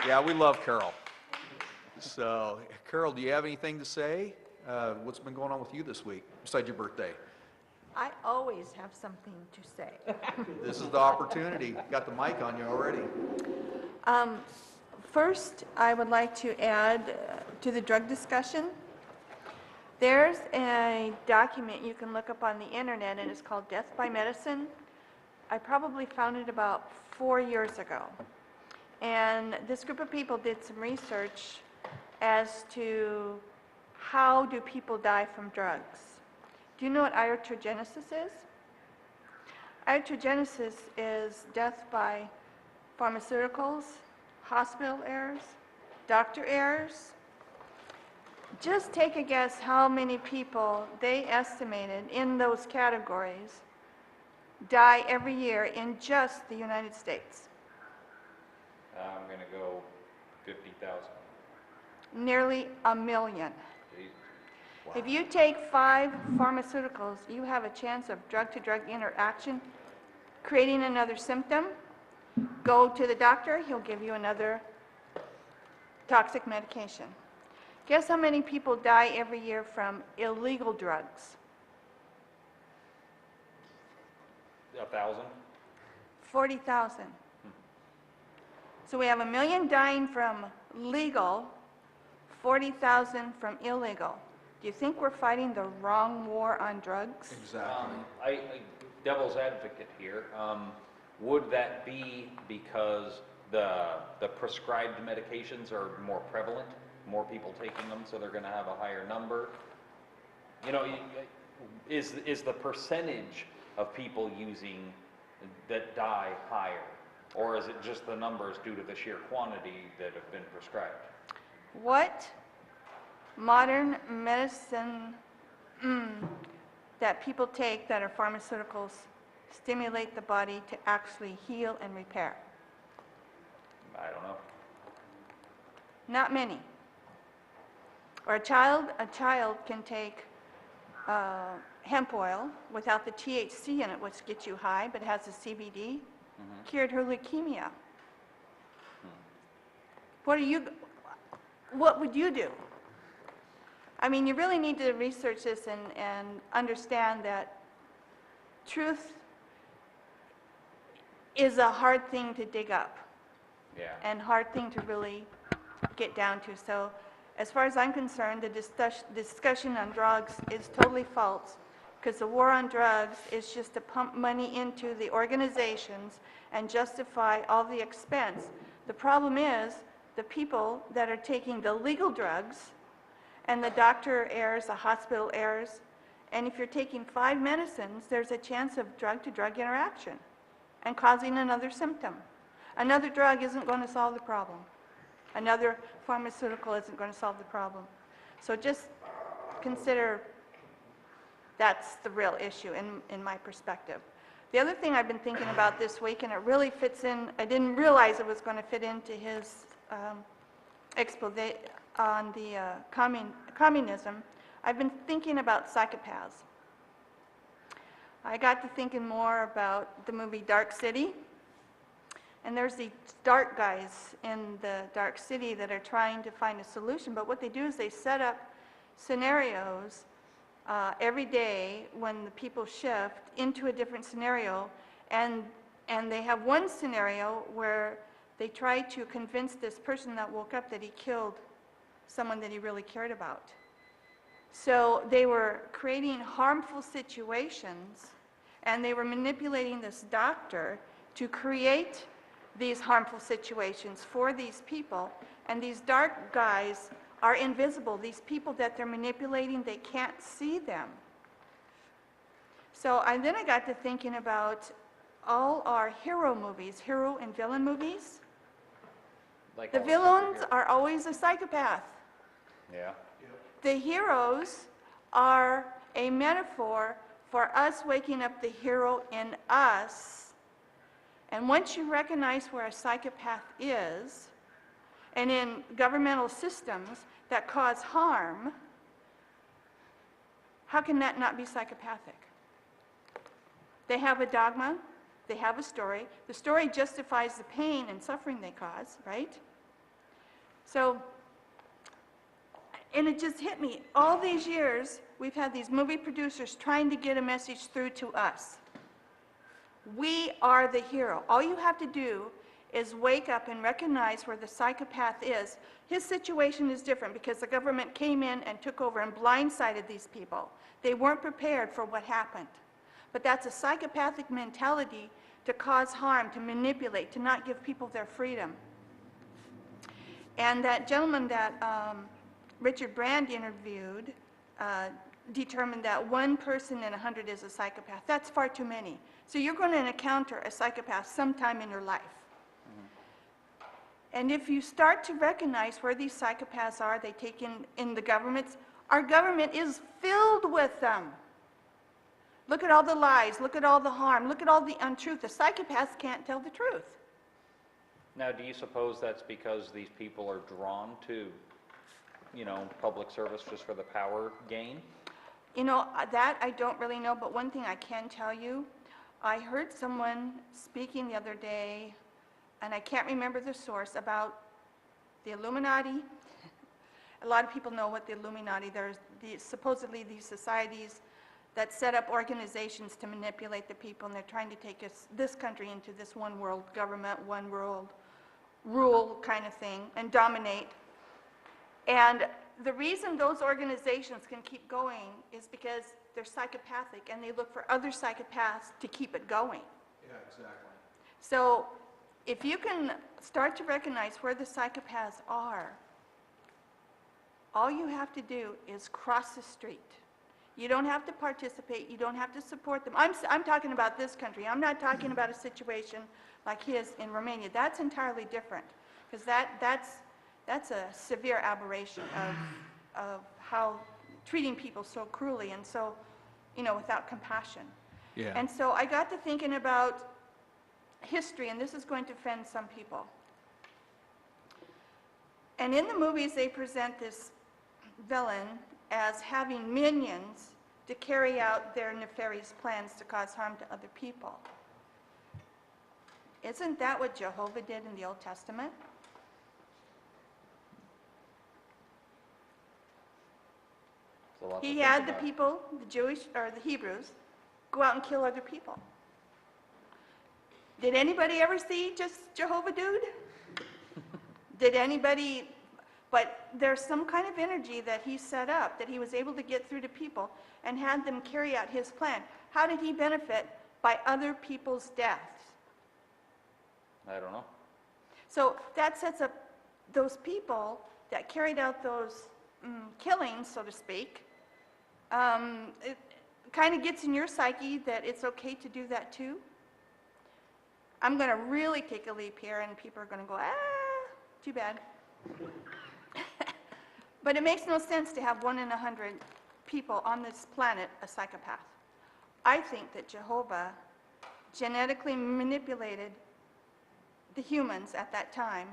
Yeah, we love Carol. So, Carol, do you have anything to say? What's been going on with you this week, besides your birthday? I always have something to say. This is the opportunity. Got the mic on you already. First, I would like to add to the drug discussion. There's a document you can look up on the internet, and it's called Death by Medicine. I probably found it about 4 years ago. And this group of people did some research as to how do people die from drugs. Do you know what iatrogenesis is? Iatrogenesis is death by pharmaceuticals, hospital errors, doctor errors. Just take a guess how many people they estimated in those categories die every year in just the United States. I'm going to go 50,000. Nearly 1 million. Jesus. If you take 5 pharmaceuticals, you have a chance of drug-to-drug interaction, creating another symptom. Go to the doctor, he'll give you another toxic medication. Guess how many people die every year from illegal drugs? 1,000? 40,000. So we have 1 million dying from legal, 40,000 from illegal. Do you think we're fighting the wrong war on drugs? Exactly. I devil's advocate here. would that be because the prescribed medications are more prevalent, more people taking them, so they're gonna have a higher number? You know, is the percentage of people using that die higher? Or is it just the numbers due to the sheer quantity that have been prescribed? What modern medicine that people take that are pharmaceuticals stimulate the body to actually heal and repair? I don't know. Not many. Or a child can take hemp oil without the THC in it, which gets you high, but has the CBD, cured her leukemia. What would you do? I mean, you really need to research this and understand that truth is a hard thing to dig up. Yeah. And hard thing to really get down to. So as far as I'm concerned, the discussion on drugs is totally false, because the war on drugs is just to pump money into the organizations and justify all the expense. The problem is the people that are taking the legal drugs, and the doctor errs, the hospital errs, and if you're taking 5 medicines, there's a chance of drug-to-drug interaction and causing another symptom. Another drug isn't going to solve the problem. Another pharmaceutical isn't going to solve the problem. So just consider that's the real issue in my perspective. The other thing I've been thinking about this week, and it really fits in, I didn't realize it was going to fit into his expose on the communism. I've been thinking about psychopaths. I got to thinking more about the movie Dark City. And there's these dark guys in the dark city that are trying to find a solution. But what they do is they set up scenarios every day when the people shift into a different scenario. And they have one scenario where they try to convince this person that woke up that he killed someone that he really cared about. So they were creating harmful situations, and they were manipulating this doctor to create these harmful situations for these people. And these dark guys are invisible. These people that they're manipulating, they can't see them. So then I got to thinking about all our hero movies, hero and villain movies. Like The all villains superheroes. are always a psychopath. Yeah. The heroes are a metaphor for us waking up the hero in us. And once you recognize where a psychopath is, and in governmental systems that cause harm, how can that not be psychopathic? They have a dogma, they have a story. The story justifies the pain and suffering they cause, right? So, and it just hit me. All these years, we've had these movie producers trying to get a message through to us. We are the hero. All you have to do is wake up and recognize where the psychopath is. His situation is different because the government came in and took over and blindsided these people. They weren't prepared for what happened. But that's a psychopathic mentality to cause harm, to manipulate, to not give people their freedom. And that gentleman that Richard Brand interviewed determined that 1 person in 100 is a psychopath. That's far too many. So you're going to encounter a psychopath sometime in your life. And if you start to recognize where these psychopaths are, they take in the governments. Our government is filled with them. Look at all the lies, look at all the harm, look at all the untruth. The psychopaths can't tell the truth. Now, do you suppose that's because these people are drawn to, you know, public service just for the power gain? You know, that I don't really know, but one thing I can tell you, I heard someone speaking the other day, and I can't remember the source, about the Illuminati. A lot of people know what the Illuminati, there's supposedly these societies that set up organizations to manipulate the people, and they're trying to take this country into this one world government, one world rule kind of thing, and dominate. And the reason those organizations can keep going is because they're psychopathic, and they look for other psychopaths to keep it going. Yeah, exactly. So if you can start to recognize where the psychopaths are, all you have to do is cross the street. You don't have to participate, you don't have to support them. I'm talking about this country. I'm not talking about a situation like his in Romania. That's entirely different, because that's a severe aberration of how treating people so cruelly and so, without compassion. Yeah. And so I got to thinking about history, and this is going to offend some people. And in the movies, they present this villain as having minions to carry out their nefarious plans to cause harm to other people. Isn't that what Jehovah did in the Old Testament? It's a lot to He think had the about. people, the Jewish, or the Hebrews, go out and kill other people. Did anybody ever see just Jehovah dude? Did anybody, but there's some kind of energy that he set up, that he was able to get through to people and had them carry out his plan. How did he benefit? By other people's deaths. I don't know. So that sets up those people that carried out those killings, so to speak. It kind of gets in your psyche that it's okay to do that too. I'm going to really take a leap here, and people are going to go, too bad. But it makes no sense to have 1 in 100 people on this planet a psychopath. I think that Jehovah genetically manipulated the humans at that time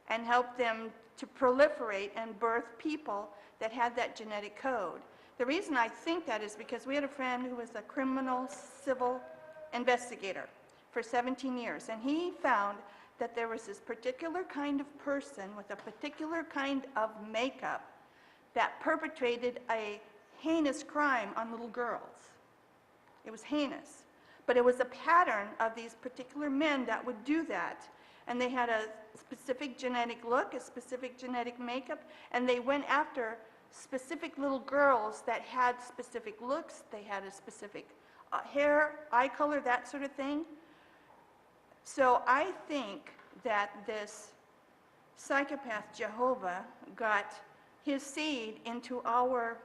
and helped them to proliferate and birth people that had that genetic code. The reason I think that is because we had a friend who was a criminal civil investigator for 17 years, and he found that there was this particular kind of person with a particular kind of makeup that perpetrated a heinous crime on little girls. It was heinous. But it was a pattern of these particular men that would do that. And they had a specific genetic look, a specific genetic makeup, and they went after specific little girls that had specific looks. They had a specific hair, eye color, that sort of thing. So I think that this psychopath Jehovah got his seed into our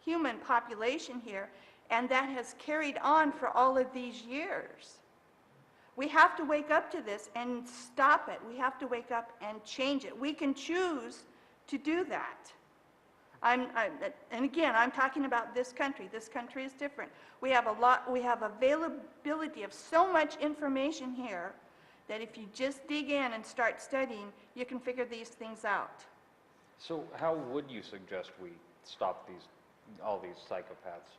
human population here, and that has carried on for all of these years. We have to wake up to this and stop it. We have to wake up and change it. We can choose to do that. And again, I'm talking about this country. This country is different. We have availability of so much information here that if you just dig in and start studying, you can figure these things out. So how would you suggest we stop all these psychopaths?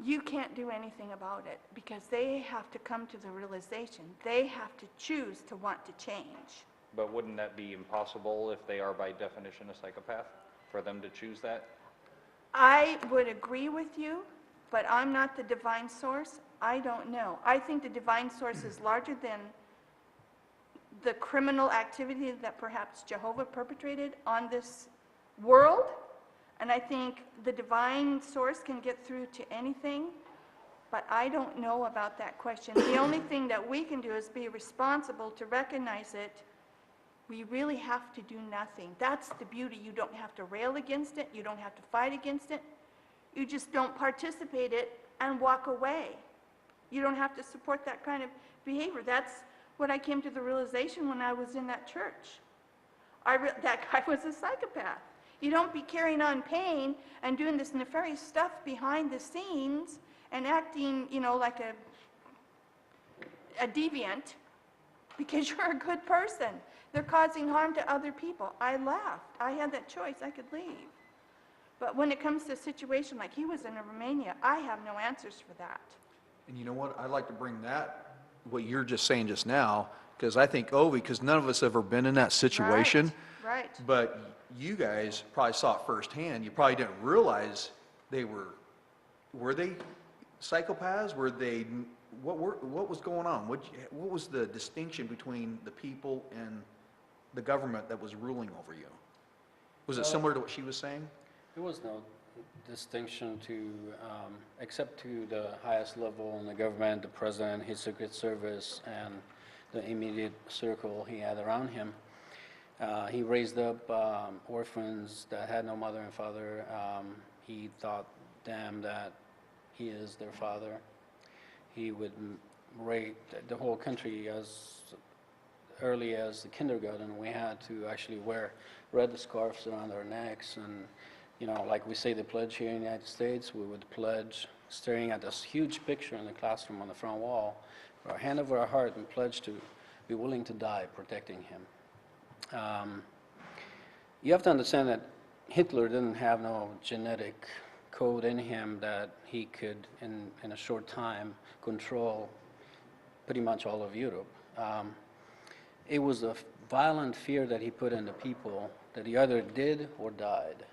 You can't do anything about it because they have to come to the realization. They have to choose to want to change. But wouldn't that be impossible if they are by definition a psychopath, for them to choose that? I would agree with you, but I'm not the divine source. I don't know. I think the divine source is larger than the criminal activity that perhaps Jehovah perpetrated on this world. And I think the divine source can get through to anything, but I don't know about that question. The only thing that we can do is be responsible to recognize it. We really have to do nothing. That's the beauty. You don't have to rail against it. You don't have to fight against it. You just don't participate in it and walk away. You don't have to support that kind of behavior. That's what I came to the realization when I was in that church. That guy was a psychopath. You don't be carrying on pain and doing this nefarious stuff behind the scenes and acting, like a deviant because you're a good person. They're causing harm to other people. I laughed. I had that choice. I could leave. But when it comes to a situation like he was in Romania, I have no answers for that. And you know what? I'd like to bring that, what you're just saying just now, because I think, Ovi, because none of us have ever been in that situation. Right. But you guys probably saw it firsthand. You probably didn't realize they were they psychopaths? What was going on? What was the distinction between the people and the government that was ruling over you? Was it similar to what she was saying? It was no distinction to, except to the highest level in the government, the president, his Secret Service, and the immediate circle he had around him. He raised up orphans that had no mother and father. He taught them that he is their father. He would rape the whole country as early as the kindergarten. We had to actually wear red scarves around our necks, and like we say the pledge here in the United States, we would pledge staring at this huge picture in the classroom on the front wall, our hand over our heart, and pledge to be willing to die protecting him. You have to understand that Hitler didn't have no genetic code in him that he could, in a short time, control pretty much all of Europe. It was a violent fear that he put into people that he either did or died.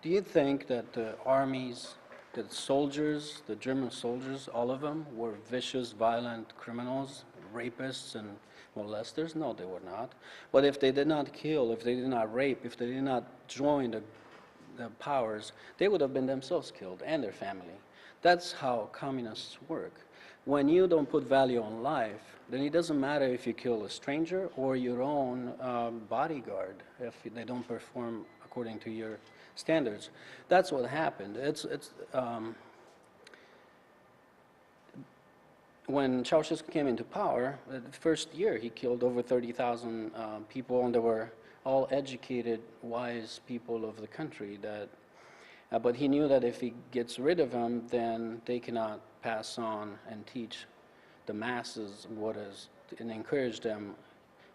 Do you think that the armies, the soldiers, the German soldiers, all of them were vicious, violent criminals, rapists and molesters? No, they were not. But if they did not kill, if they did not rape, if they did not join the powers, they would have been themselves killed and their family. That's how communists work. When you don't put value on life, then it doesn't matter if you kill a stranger or your own bodyguard if they don't perform according to your standards. That's what happened. When Ceausescu came into power, the first year he killed over 30,000 people, and they were all educated, wise people of the country. But he knew that if he gets rid of them, then they cannot pass on and teach the masses what is, and encourage them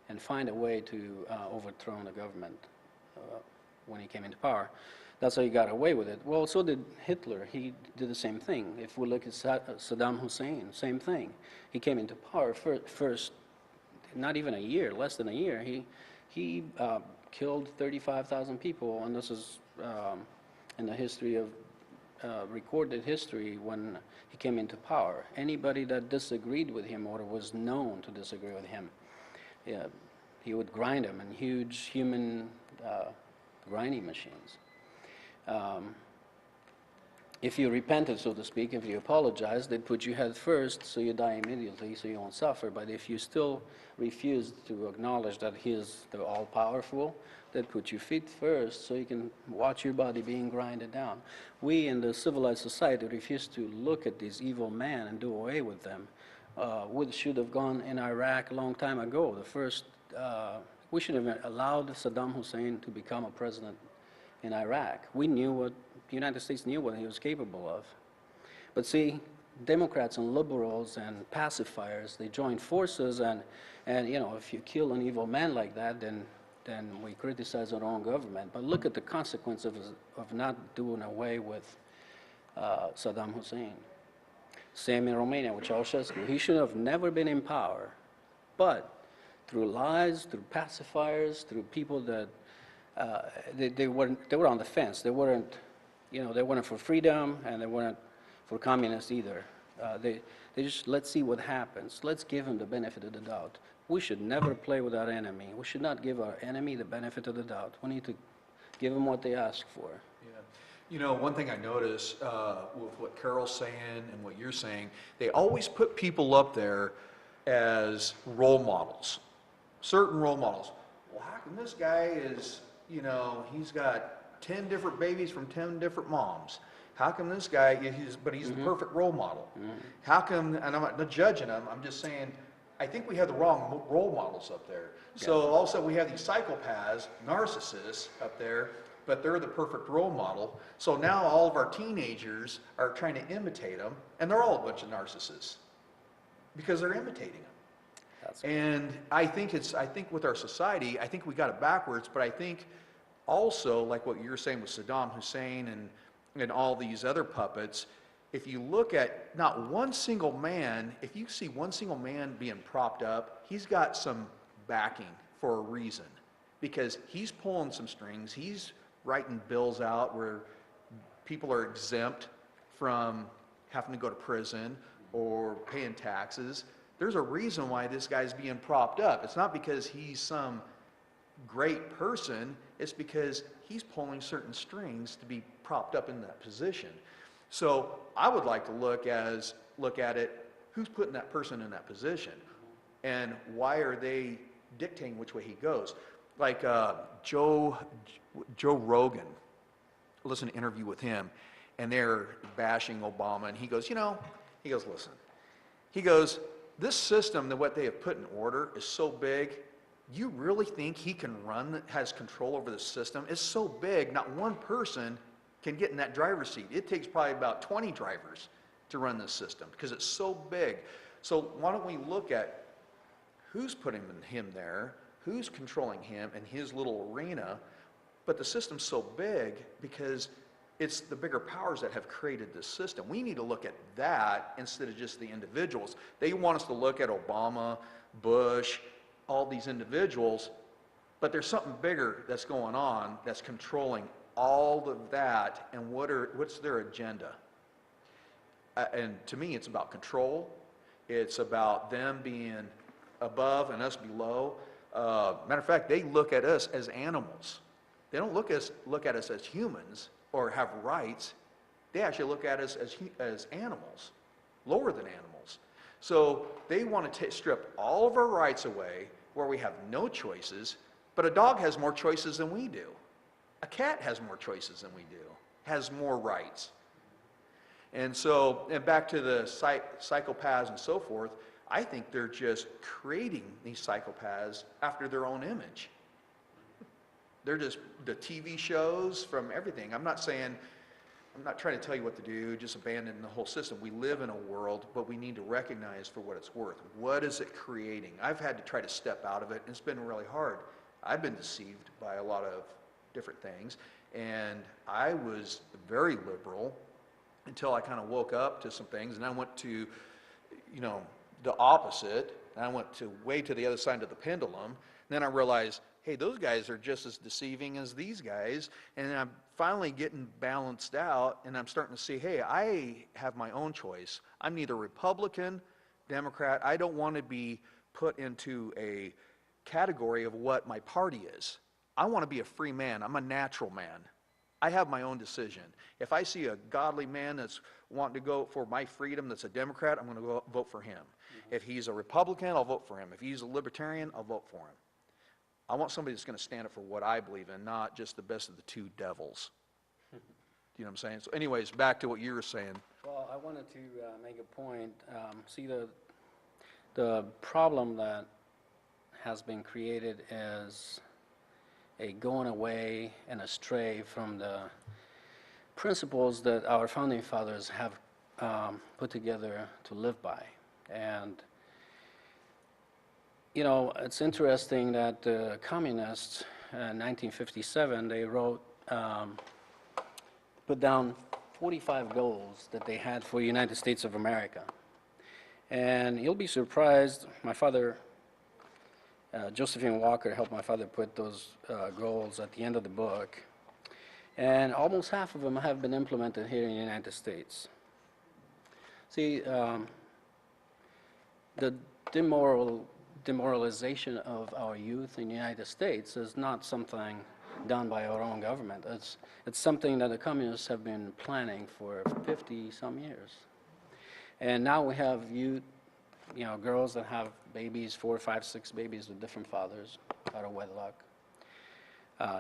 and find a way to overthrow the government when he came into power. That's how he got away with it. Well, so did Hitler. He did the same thing. If we look at Saddam Hussein, same thing. He came into power first, not even a year, less than a year. He killed 35,000 people, and this is in the history of recorded history when he came into power. Anybody that disagreed with him or was known to disagree with him, he would grind them in huge human grinding machines. If you repented, so to speak, if you apologized, they'd put you head first so you die immediately so you won't suffer. But if you still refused to acknowledge that he is the all-powerful, they'd put you feet first so you can watch your body being grinded down. We in the civilized society refuse to look at these evil men and do away with them. We should have gone in Iraq a long time ago. We should have allowed Saddam Hussein to become a president in Iraq. The United States knew what he was capable of. But see, Democrats and liberals and pacifiers, they join forces, and if you kill an evil man like that, then we criticize our own government. But look at the consequences of not doing away with Saddam Hussein. Same in Romania with Ceausescu. He should have never been in power. But through lies, through pacifiers, through people that they were on the fence. They weren't for freedom, and they weren't for communists either. They just, let's see what happens. Let's give him the benefit of the doubt. We should never play with our enemy. We should not give our enemy the benefit of the doubt. We need to give them what they ask for. Yeah. One thing I notice with what Carol's saying and what you're saying, they always put people up there as role models, certain role models. Well, how come this guy is, he's got 10 different babies from 10 different moms? How come this guy, he's the perfect role model? How come, and I'm not judging him, I'm just saying, I think we have the wrong role models up there. Yeah. So also we have these psychopaths, narcissists up there, but they're the perfect role model. So now all of our teenagers are trying to imitate them, and they're all a bunch of narcissists because they're imitating them. And I think with our society, I think we got it backwards, but I think also, like what you're saying with Saddam Hussein and all these other puppets, if you look at not one single man, if you see one single man being propped up, he's got some backing for a reason, because he's pulling some strings, he's writing bills out where people are exempt from having to go to prison or paying taxes. There's a reason why this guy's being propped up. It's not because he's some great person, it's because he's pulling certain strings to be propped up in that position. So I would like to look at it, who's putting that person in that position? And why are they dictating which way he goes? Like Joe Rogan, listen to an interview with him, and they're bashing Obama, and he goes, listen, he goes, this system, that what they have put in order is so big, you really think he can has control over the system? It's so big, not one person can get in that driver's seat. It takes probably about 20 drivers to run this system because it's so big. So why don't we look at who's putting him there, who's controlling him in his little arena, but the system's so big because it's the bigger powers that have created this system. We need to look at that instead of just the individuals. They want us to look at Obama, Bush, all these individuals, but there's something bigger that's going on that's controlling all of that, and what's their agenda? And to me, it's about control. It's about them being above and us below. Matter of fact, they look at us as animals. They don't look at us as humans or have rights. They actually look at us as animals, lower than animals. So they want to strip all of our rights away where we have no choices, but a dog has more choices than we do. A cat has more choices than we do, has more rights. And so, and back to the psychopaths and so forth, I think they're just creating these psychopaths after their own image. They're just the TV shows from everything. I'm not trying to tell you what to do, just abandon the whole system. We live in a world, but we need to recognize for what it's worth. What is it creating? I've had to try to step out of it, and it's been really hard. I've been deceived by a lot of different things, and I was very liberal until I kind of woke up to some things, and I went to, the opposite, and I went way to the other side of the pendulum, and then I realized, hey, those guys are just as deceiving as these guys, and I'm finally getting balanced out, and I'm starting to see, hey, I have my own choice. I'm neither Republican, Democrat. I don't want to be put into a category of what my party is. I want to be a free man. I'm a natural man. I have my own decision. If I see a godly man that's wanting to go for my freedom that's a Democrat, I'm going to go vote for him. If he's a Republican, I'll vote for him. If he's a libertarian, I'll vote for him. I want somebody that's going to stand up for what I believe in, not just the best of the two devils. You know what I'm saying? So anyways, back to what you were saying. Well, I wanted to make a point. See, the problem that has been created is a going away and astray from the principles that our founding fathers have put together to live by. And it's interesting that the communists in 1957, they put down 45 goals that they had for the United States of America. And you'll be surprised, my father, Josephine Walker, helped my father put those goals at the end of the book. And almost half of them have been implemented here in the United States. See, the demoralization of our youth in the United States is not something done by our own government. It's something that the communists have been planning for 50-some years. And now we have youth, girls that have babies, 4, 5, 6 babies with different fathers out of wedlock.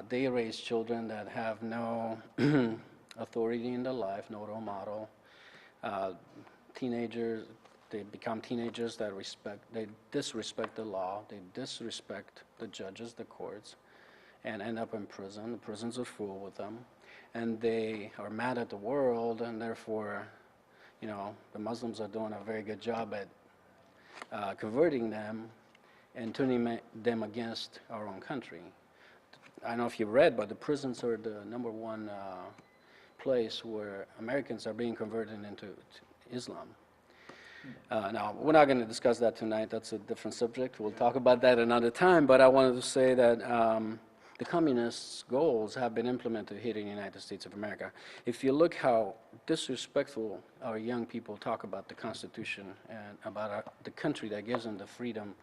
They raise children that have no authority in their life, no role model. Teenagers, they become teenagers that they disrespect the law, they disrespect the judges, the courts, and end up in prison. The prisons are full with them. And they are mad at the world, and therefore, the Muslims are doing a very good job at converting them and turning them against our own country. I don't know if you read, but the prisons are the #1 place where Americans are being converted into Islam. Now, we're not going to discuss that tonight. That's a different subject. We'll talk about that another time. But I wanted to say that the communists' goals have been implemented here in the United States of America. If you look how disrespectful our young people talk about the Constitution and about the country that gives them the freedom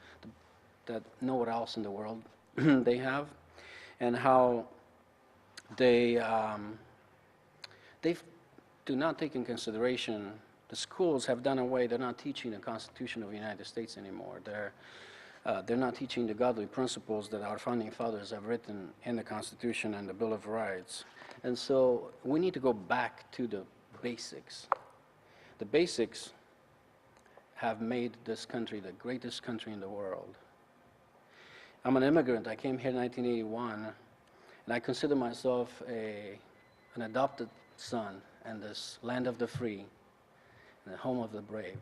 that nowhere else in the world they have, and how they they do not take in consideration, the schools have done away, they're not teaching the Constitution of the United States anymore. They're not teaching the godly principles that our founding fathers have written in the Constitution and the Bill of Rights. And so we need to go back to the basics. The basics have made this country the greatest country in the world. I'm an immigrant. I came here in 1981, and I consider myself an adopted son in this land of the free, and the home of the brave,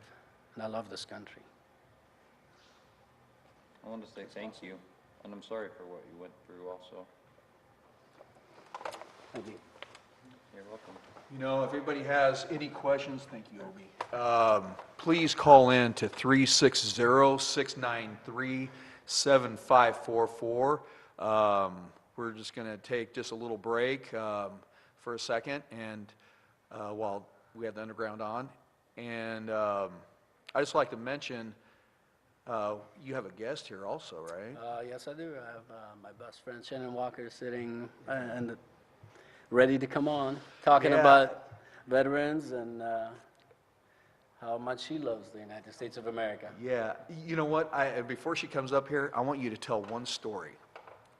and I love this country. I want to say thank you, and I'm sorry for what you went through also. Thank you. You're welcome. You know, if anybody has any questions, thank you, Obi. Please call in to 360-693-7544. We're just going to take just a little break for a second, and while we have the Underground on. And I'd just like to mention, you have a guest here also, right? Yes, I do. I have my best friend Shannon Walker sitting and ready to come on, talking Yeah. about veterans and how much she loves the United States of America. Yeah, you know what, before she comes up here, I want you to tell one story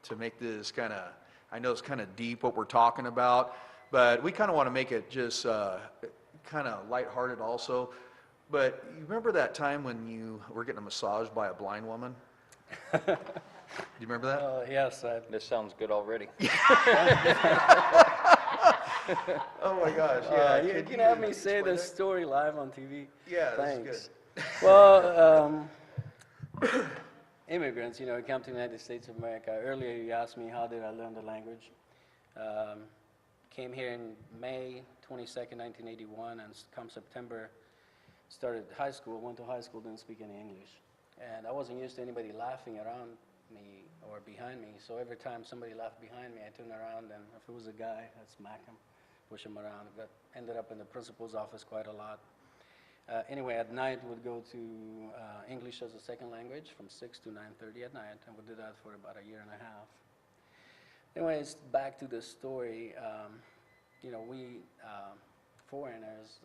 to make this kind of, I know it's kind of deep what we're talking about, but we kind of want to make it just kind of lighthearted also. But you remember that time when you were getting a massage by a blind woman? Do you remember that? Yes, This sounds good already. Oh my gosh, yeah. you can have me say this story live on TV. Yeah, that's Thanks. good. Well, immigrants, come to the United States of America. Earlier you asked me how did I learn the language. Came here in May 22nd, 1981, and come September, started high school, went to high school, didn't speak any English. And I wasn't used to anybody laughing around me or behind me, so every time somebody laughed behind me, I turned around, and if it was a guy, I'd smack him, push him around. Ended up in the principal's office quite a lot. Anyway, at night, we'd go to English as a second language from 6 to 9:30 at night, and we did that for about a year and a half. Anyways, back to the story. We foreigners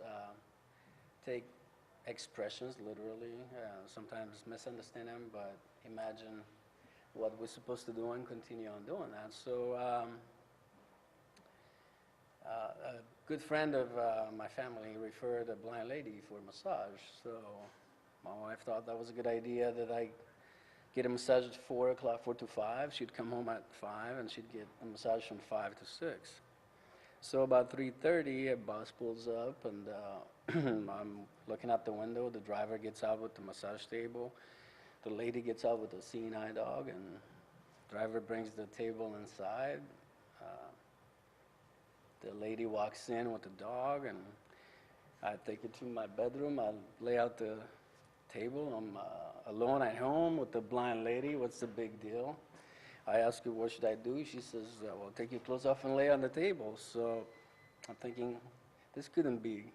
take expressions literally, sometimes misunderstand them, but imagine what we're supposed to do and continue on doing that. So a good friend of my family referred a blind lady for a massage. So my wife thought that was a good idea, that I get a massage at 4 o'clock, 4 to 5. She'd come home at 5, and she'd get a massage from 5 to 6. So about 3:30, a bus pulls up, and I'm looking out the window. The driver gets out with the massage table. The lady gets out with a seeing eye dog, and the driver brings the table inside. The lady walks in with the dog, and I take her to my bedroom. I lay out the table. I'm alone at home with the blind lady. What's the big deal? I ask her, what should I do? She says, well, take your clothes off and lay on the table. So I'm thinking, this couldn't be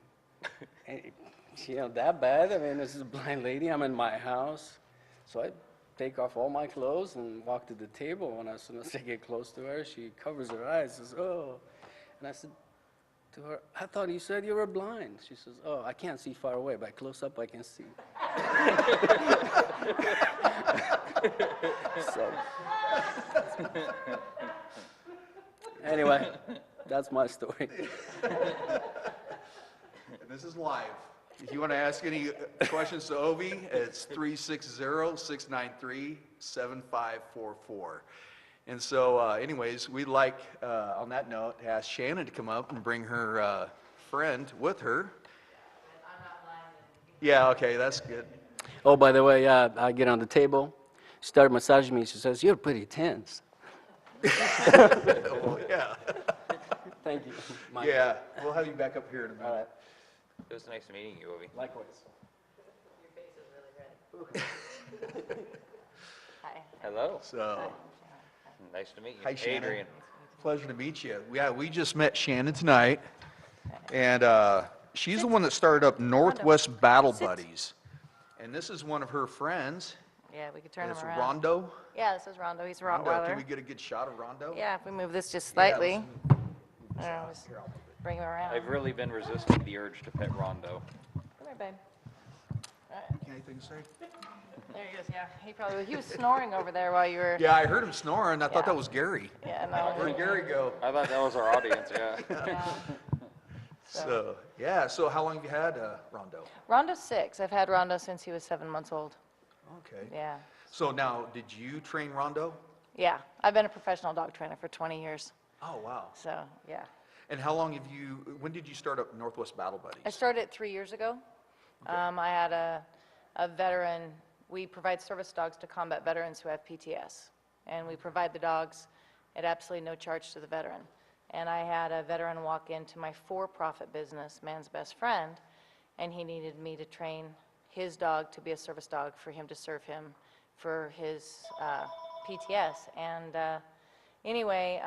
that bad. I mean, this is a blind lady. I'm in my house. So I take off all my clothes and walk to the table. And as soon as I get close to her, she covers her eyes, says, oh. And I said to her, I thought you said you were blind. She says, oh, I can't see far away, but close up I can see. So, anyway, that's my story. And this is live. If you want to ask any questions to Ovi, it's 360-693-7544. And so anyways, we'd like, on that note, to ask Shannon to come up and bring her friend with her. I'm not blind. Yeah, okay, that's good. Oh, by the way, I get on the table, start massaging me. She says, you're pretty tense. Well, yeah. Thank you. Yeah, we'll have you back up here in a minute. All right. It was nice meeting you, Obi. Likewise. Your face is really red. Hi. Hello. So, Nice to meet you. Hi, Shannon. Adrian. pleasure to meet you. Yeah, we just met Shannon tonight, and she's the one that started up Northwest Battle Buddies. And this is one of her friends. Yeah, we could turn him It's around. Rondo. Yeah, this is Rondo. He's a Rondo, can we Rottweiler. get a good shot of Rondo? Yeah, if we move this just slightly. Yeah, I don't know, Here, I'll move it. bring him around. I've really been resisting the urge to pet Rondo. Come here, babe. Anything to say? There he is, yeah. He was snoring over there while you were, Yeah, I heard him snoring. I thought Yeah. that was Gary. yeah, no. Where'd Gary go? I thought that was our audience, yeah. Yeah. So, yeah, so how long have you had Rondo? Rondo's 6. I've had Rondo since he was 7 months old. Okay. Yeah. So now, did you train Rondo? Yeah, I've been a professional dog trainer for 20 years, Oh, wow. so, yeah. And how long have when did you start up Northwest Battle I Buddies? started 3 years ago. I had a veteran, we provide service dogs to combat veterans who have PTS. And we provide the dogs at absolutely no charge to the veteran. And I had a veteran walk into my for-profit business, Man's Best Friend, and he needed me to train his dog to be a service dog for him to serve him for his PTS. And anyway,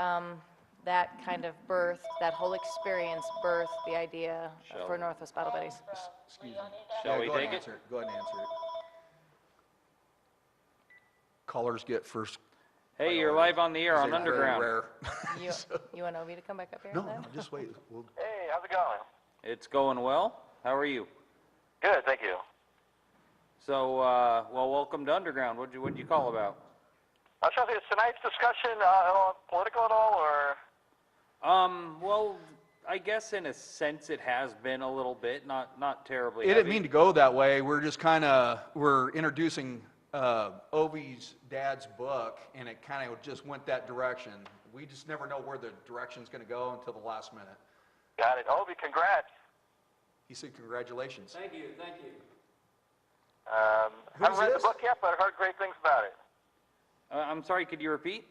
that kind of birthed, that whole experience birthed the idea for Northwest Battle Buddies. Excuse me. Shall we go ahead take and it? answer Go ahead and answer it. Callers get first. Hey, you're live on the air on They're very Underground. rare. You want Ovi to come back up here? No, then? no, just wait. Hey, how's it going? It's going well. How are you? Good, thank you. So, well, welcome to Underground. What'd you call about? I was trying to say, is tonight's discussion political at all, or? Well, I guess in a sense it has been a little bit, not terribly It didn't heavy. mean to go that way. We're just we're introducing Ovi's dad's book, and it kind of just went that direction. We just never know where the direction's going to go until the last minute. Got it. Ovi, congrats. He said, congratulations. Thank you, thank you. Haven't read this? the book yet, but I've heard great things about it. I'm sorry, could you repeat?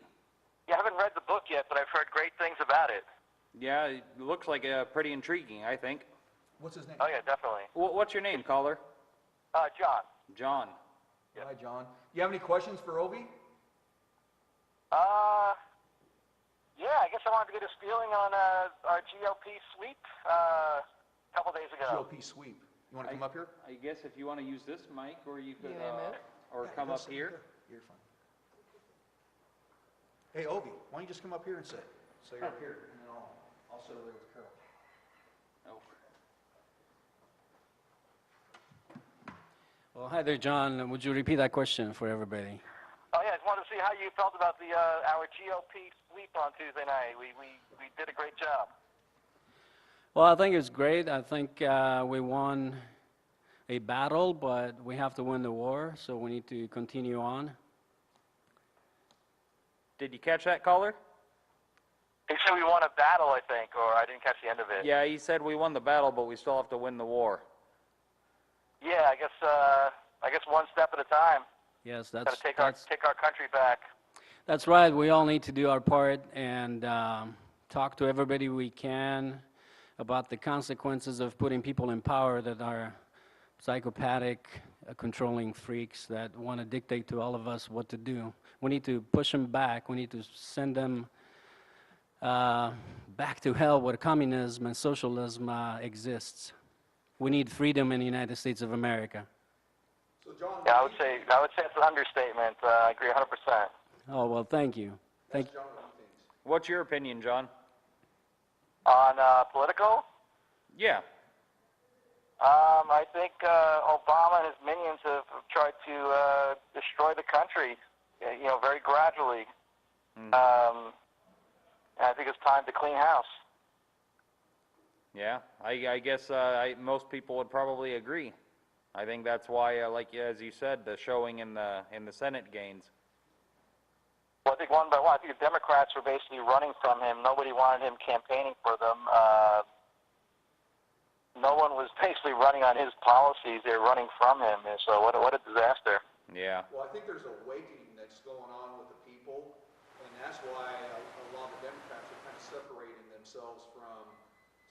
Yeah, I haven't read the book yet, but I've heard great things about it. Yeah, it looks like pretty intriguing, I think. What's his name? Oh, yeah, definitely. What's your name, caller? John. John. Hi, John. You have any questions for Ovi? Yeah, I guess I wanted to get his feeling on our GOP sweep a couple days ago. GOP sweep. You want to come up here? I guess if you want to use this mic, or you could, You gonna move? or Yeah, come go up sit here. You're fine. Hey, Ovi, why don't you just come up here and sit? So you're up here, and then I'll sit over there with Carol. Oh. Well, hi there, John. Would you repeat that question for everybody? Oh, yeah, I just wanted to see how you felt about our GOP sweep on Tuesday night. We did a great job. Well, I think it's great. I think we won a battle, but we have to win the war, so we need to continue on. Did you catch that, caller? He said we won a battle, I think, or I didn't catch the end of it. Yeah, he said we won the battle, but we still have to win the war. Yeah, I guess one step at a time. Yes, Got to take our country back. that's right. We all need to do our part and talk to everybody we can about the consequences of putting people in power that are psychopathic, controlling freaks that want to dictate to all of us what to do. We need to push them back. We need to send them back to hell where communism and socialism exists. We need freedom in the United States of America. So, John, Yeah, I would say it's an understatement. I agree 100%. Oh, well, thank you. Thank you. John, what he thinks. What's your opinion, John? On political, Yeah. I think Obama and his minions have tried to destroy the country, very gradually. And I think it's time to clean house. Yeah, I guess most people would probably agree. I think that's why, as you said, the showing in the Senate gains. Well, I think one by one, I think the Democrats were basically running from him. Nobody wanted him campaigning for them. No one was basically running on his policies. They were running from him. And so what a disaster. Yeah. Well, I think there's an awakening that's going on with the people, and that's why a lot of the Democrats are kind of separating themselves from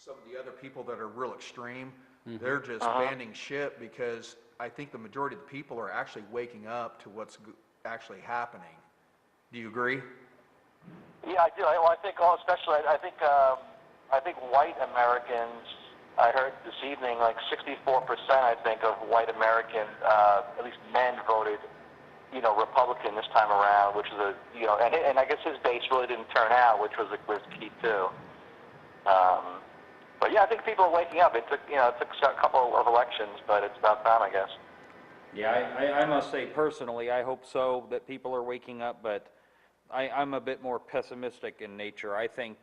some of the other people that are real extreme. They're just banding ship because I think the majority of the people are actually waking up to what's actually happening. Do you agree? Yeah, I do. I think, especially, I think white Americans, I heard this evening, like 64%, I think, of white Americans, at least men, voted, Republican this time around, which is and I guess his base really didn't turn out, which was key too. But yeah, I think people are waking up. It took a couple of elections, but it's about time, I guess. Yeah, I must say personally, I hope so, that people are waking up, but I'm a bit more pessimistic in nature. I think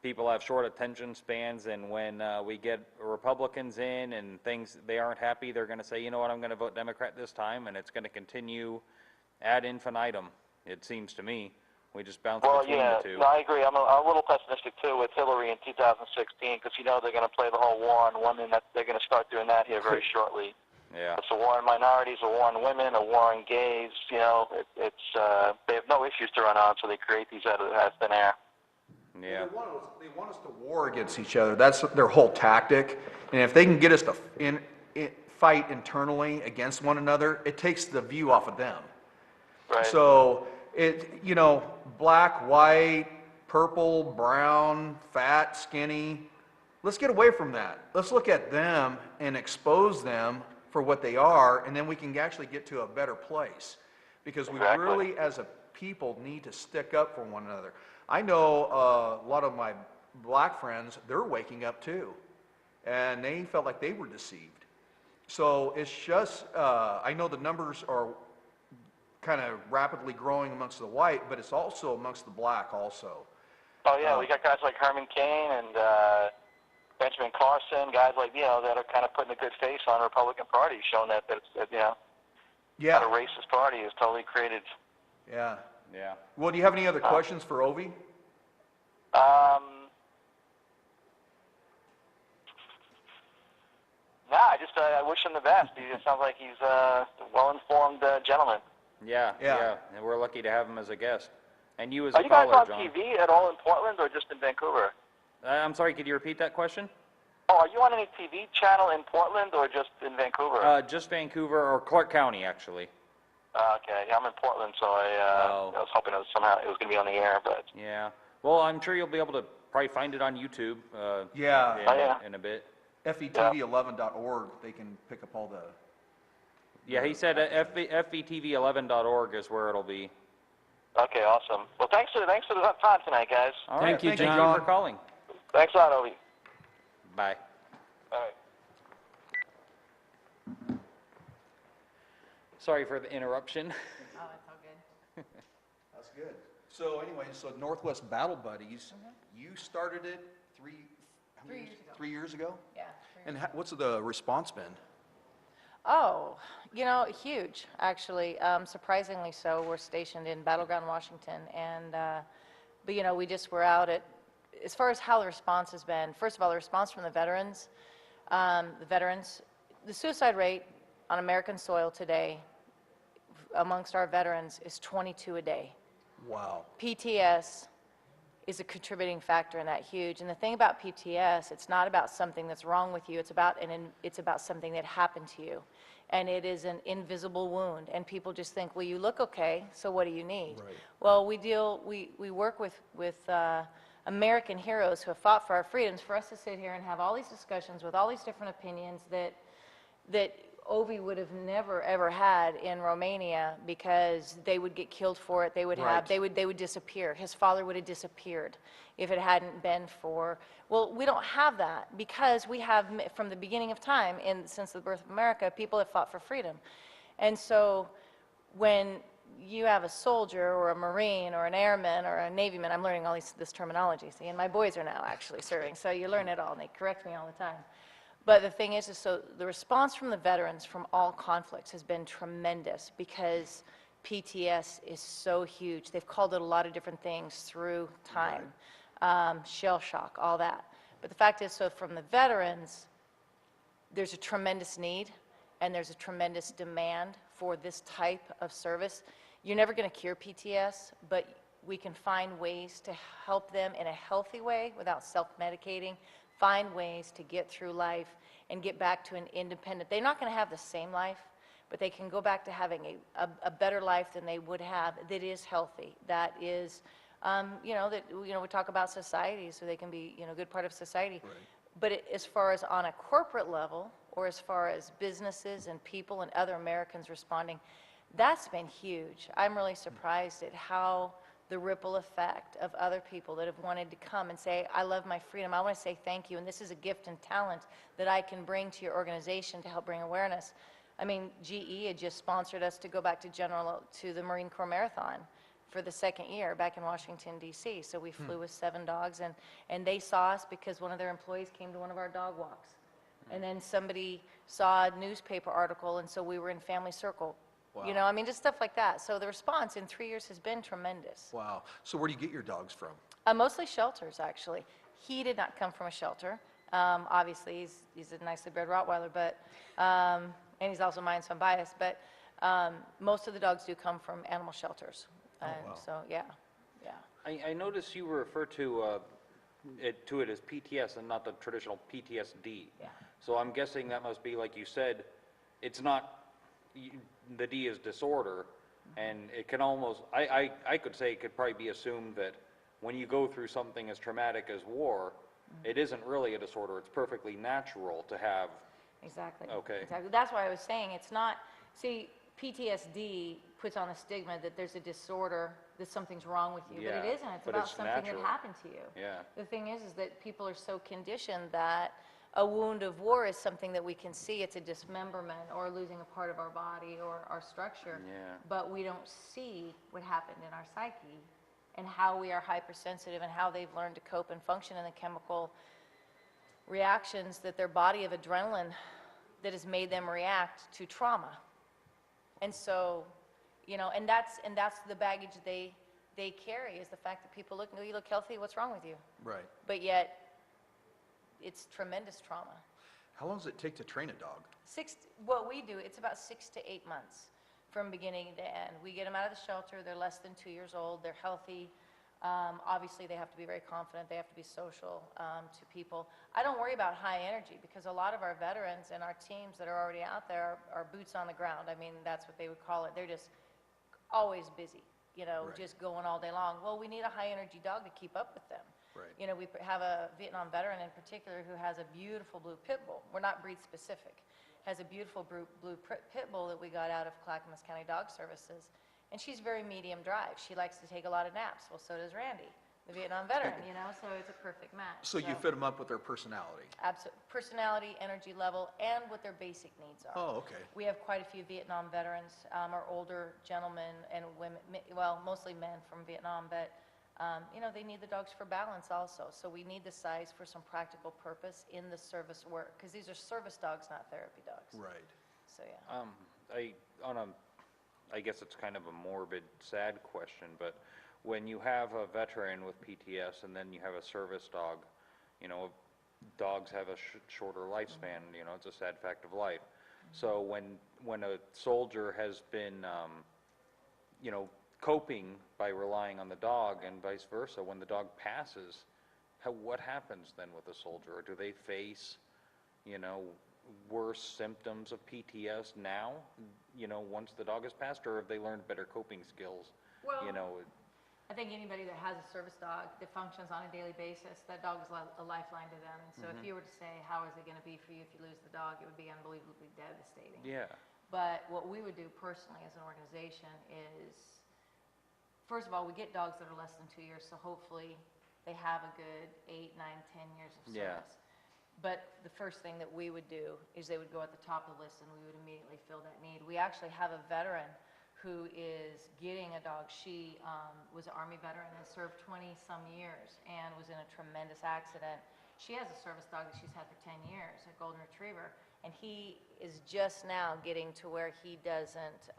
people have short attention spans, and when we get Republicans in and they aren't happy, they're going to say, you know what, I'm going to vote Democrat this time, and it's going to continue ad infinitum, it seems to me. We just bounce between the two. No, I agree. I'm a little pessimistic too with Hillary in 2016 because they're going to play the whole war on women. They're going to start doing that here very shortly. Yeah. It's a war on minorities, a war on women, a war on gays. They have no issues to run on, so they create these out of thin air. Yeah. They want us to war against each other. That's their whole tactic. And if they can get us to fight internally against one another, it takes the view off of them. Right. So black, white, purple, brown, fat, skinny, let's get away from that. Let's look at them and expose them for what they are, and then we can actually get to a better place. Because we really, as a people, need to stick up for one another. I know a lot of my black friends, they're waking up too, and they felt like they were deceived. So it's just, I know the numbers are kind of rapidly growing amongst the white, but it's also amongst the black also. Oh yeah, we got guys like Herman Cain and Benjamin Carson, guys like that are kind of putting a good face on the Republican Party, showing that it's not a racist party. It's totally created. Yeah. Yeah. Well, do you have any other questions for Ovi? No, I wish him the best. He sounds like he's a well-informed gentleman. Yeah, and we're lucky to have him as a guest. And you as Are a you guys caller, on John. TV at all in Portland or just in Vancouver? I'm sorry, could you repeat that question? Oh, are you on any TV channel in Portland or just in Vancouver? Just Vancouver or Clark County, actually. Okay, yeah, I'm in Portland, so I was hoping it was going to be on the air, but... Yeah. Well, I'm sure you'll be able to probably find it on YouTube in a bit. FVTV11.org, they can pick up all the... Yeah, he said FVTV11.org is where it'll be. Okay, awesome. Well, thanks for the time tonight, guys. All right, Thank you, Thank John. you for calling. Thanks a lot, Ovi. Bye. All right. Sorry for the interruption. Oh, it's all good. That's good. So anyway, Northwest Battle Buddies, you started it 3 years ago. 3 years ago? Yeah. And what's the response been? Oh, huge, actually, surprisingly so. We're stationed in Battleground, Washington, and, but, we just were out at, as far as how the response has been, first of all, the response from the veterans, the suicide rate on American soil today amongst our veterans is 22 a day. Wow. PTS is a contributing factor in that huge. And the thing about PTS, it's not about something that's wrong with you. It's about something that happened to you. And it is an invisible wound. And people just think, well, you look okay, so what do you need? Right. Well, we work with American heroes who have fought for our freedoms. For us to sit here and have all these discussions with all these different opinions that Ovi would have never ever had in Romania, because they would get killed for it. They would Right. they would disappear. His father would have disappeared if it hadn't been for, well, we don't have that, because we have, from the beginning of time, since the birth of America, people have fought for freedom. And so when you have a soldier or a Marine or an airman or a Navyman, I'm learning all this terminology, see, and my boys are now actually serving, so you learn it all, and they correct me all the time. But the thing is so the response from the veterans from all conflicts has been tremendous, because PTS is so huge. They've called it a lot of different things through time, shell shock, all that. But the fact is, so from the veterans, there's a tremendous need, and there's a tremendous demand for this type of service. You're never going to cure PTS, but we can find ways to help them in a healthy way without self-medicating, find ways to get through life and get back to an independent. They're not going to have the same life, but they can go back to having a better life than they would have that is healthy, that is, we talk about society, so they can be, a good part of society. Right. But as far as on a corporate level, or as far as businesses and people and other Americans responding, that's been huge. I'm really surprised at how the ripple effect of other people that have wanted to come and say, I love my freedom, I want to say thank you, and this is a gift and talent that I can bring to your organization to help bring awareness. I mean, GE had just sponsored us to go back to the Marine Corps Marathon for the second year back in Washington, D.C. So we flew with 7 dogs, and they saw us because one of their employees came to one of our dog walks. And then somebody saw a newspaper article, and so we were in family circle. Wow. You know, I mean, just stuff like that. So the response in 3 years has been tremendous. Wow. So where do you get your dogs from? Mostly shelters, actually. He did not come from a shelter. Obviously, he's a nicely bred Rottweiler, but, and he's also mine, so I'm biased, but most of the dogs do come from animal shelters. And wow. so, yeah, yeah. I noticed you refer to it as PTS and not the traditional PTSD. Yeah. So I'm guessing that must be, like you said, it's not, the D is disorder, and it can almost, I could say it could probably be assumed that when you go through something as traumatic as war, it isn't really a disorder, it's perfectly natural to have. Exactly. Okay. Exactly. That's why I was saying it's not, see, PTSD puts on a stigma that there's a disorder, that something's wrong with you, but it Yeah, isn't. It's but about it's something natural. that happened to you. Yeah. The thing is that people are so conditioned that a wound of war is something that we can see. It's a dismemberment or losing a part of our body or our structure. Yeah. But we don't see what happened in our psyche and how we are hypersensitive and how they've learned to cope and function in the chemical reactions that their body of adrenaline that has made them react to trauma. And so, you know, and that's the baggage they carry, is the fact that people look, no, you look healthy, what's wrong with you? Right. But yet, it's tremendous trauma. How long does it take to train a dog? What we do, it's about 6 to 8 months from beginning to end. We get them out of the shelter, they're less than 2 years old, they're healthy. Obviously, they have to be very confident, they have to be social to people. I don't worry about high energy because a lot of our veterans and our teams that are already out there are boots on the ground. I mean, that's what they would call it. They're just always busy, you know, Right. just going all day long. Well, we need a high energy dog to keep up with them. Right. You know, we have a Vietnam veteran in particular who has a beautiful blue pit bull. We're not breed specific. Has a beautiful blue pit bull that we got out of Clackamas County Dog Services. And she's very medium drive. She likes to take a lot of naps. Well, so does Randy, the Vietnam veteran, you know, so it's a perfect match. So you fit them up with their personality? Absolutely. Personality, energy level, and what their basic needs are. Oh, okay. We have quite a few Vietnam veterans, our older gentlemen and women, well, mostly men from Vietnam, but, you know, they need the dogs for balance also. So we need the size for some practical purpose in the service work, because these are service dogs, not therapy dogs. Right. So, yeah. I guess it's kind of a morbid, sad question, but when you have a veteran with PTS and then you have a service dog, you know, dogs have a shorter lifespan, you know, it's a sad fact of life. So when a soldier has been, you know, coping by relying on the dog and vice versa, when the dog passes, what happens then with a soldier? Or do they face, you know, worse symptoms of PTS now, you know, once the dog has passed, or have they learned better coping skills? Well, You know, I think anybody that has a service dog that functions on a daily basis, that dog is a lifeline to them. And so if you were to say, how is it going to be for you if you lose the dog, it would be unbelievably devastating. yeah, But what we would do personally as an organization is, first of all, we get dogs that are less than 2 years, so hopefully they have a good 8, 9, 10 years of Yeah. service. But the first thing that we would do is they would go at the top of the list and we would immediately fill that need. We actually have a veteran who is getting a dog. She was an Army veteran and served 20-some years and was in a tremendous accident. She has a service dog that she's had for 10 years, a golden retriever, and he is just now getting to where he doesn't,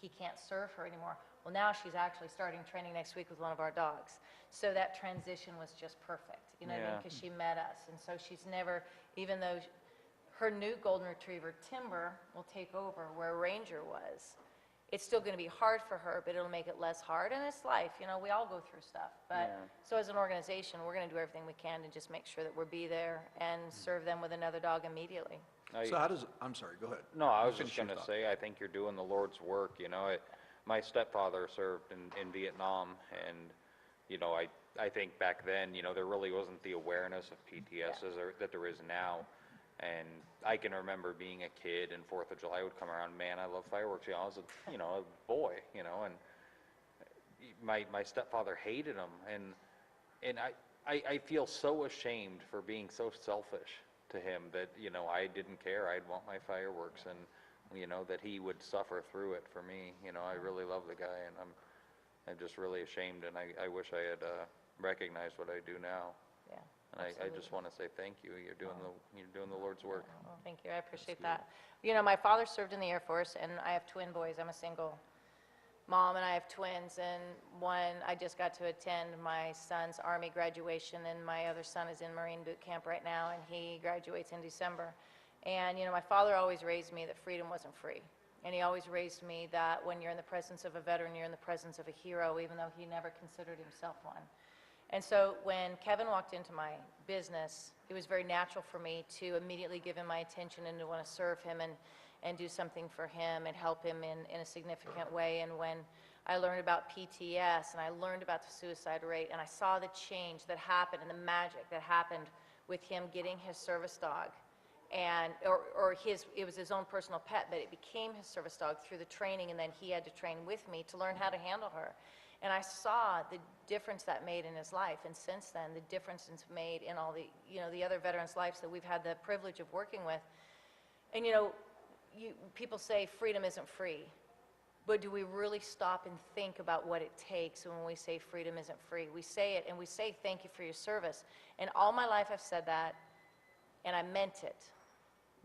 he can't serve her anymore. Well, now she's actually starting training next week with one of our dogs. So that transition was just perfect, you know what I mean? Yeah. Because she met us, and so she's never, even though her new golden retriever, Timber, will take over where Ranger was, it's still going to be hard for her, but it'll make it less hard, and it's life, you know, we all go through stuff. But, Yeah. so as an organization, we're going to do everything we can to just make sure that we'll be there and serve them with another dog immediately. So how does, I'm sorry, go ahead. No, I was Finish just your going to thought. say, I think you're doing the Lord's work, you know. My stepfather served in Vietnam, and, you know, I think back then, you know, there really wasn't the awareness of PTS that there is now. And I can remember being a kid, and 4th of July would come around, man, I love fireworks. You know, I was a boy, you know, and my stepfather hated him, and I feel so ashamed for being so selfish to him that, you know, I didn't care. I'd want my fireworks, and, you know, that he would suffer through it for me. You know, I really love the guy, and I'm just really ashamed, and I wish I had recognized what I do now. Yeah. And I just want to say thank you. You're doing the Lord's work. Well, thank you, I appreciate that. You know, my father served in the Air Force, and I have twin boys. I'm a single mom, and I have twins, and one, I just got to attend my son's Army graduation, and my other son is in Marine boot camp right now, and he graduates in December. And, you know, my father always raised me that freedom wasn't free. And he always raised me that when you're in the presence of a veteran, you're in the presence of a hero, even though he never considered himself one. And so when Kevin walked into my business, it was very natural for me to immediately give him my attention and to want to serve him and do something for him and help him in a significant way. And when I learned about PTS and I learned about the suicide rate and I saw the change that happened and the magic that happened with him getting his service dog, and it was his own personal pet, but it became his service dog through the training, and then he had to train with me to learn how to handle her. And I saw the difference that made in his life, and since then, the difference it's made in all the, you know, the other veterans' lives that we've had the privilege of working with. And, you know, people say freedom isn't free, but do we really stop and think about what it takes when we say freedom isn't free? We say it, and we say thank you for your service. And all my life I've said that, and I meant it.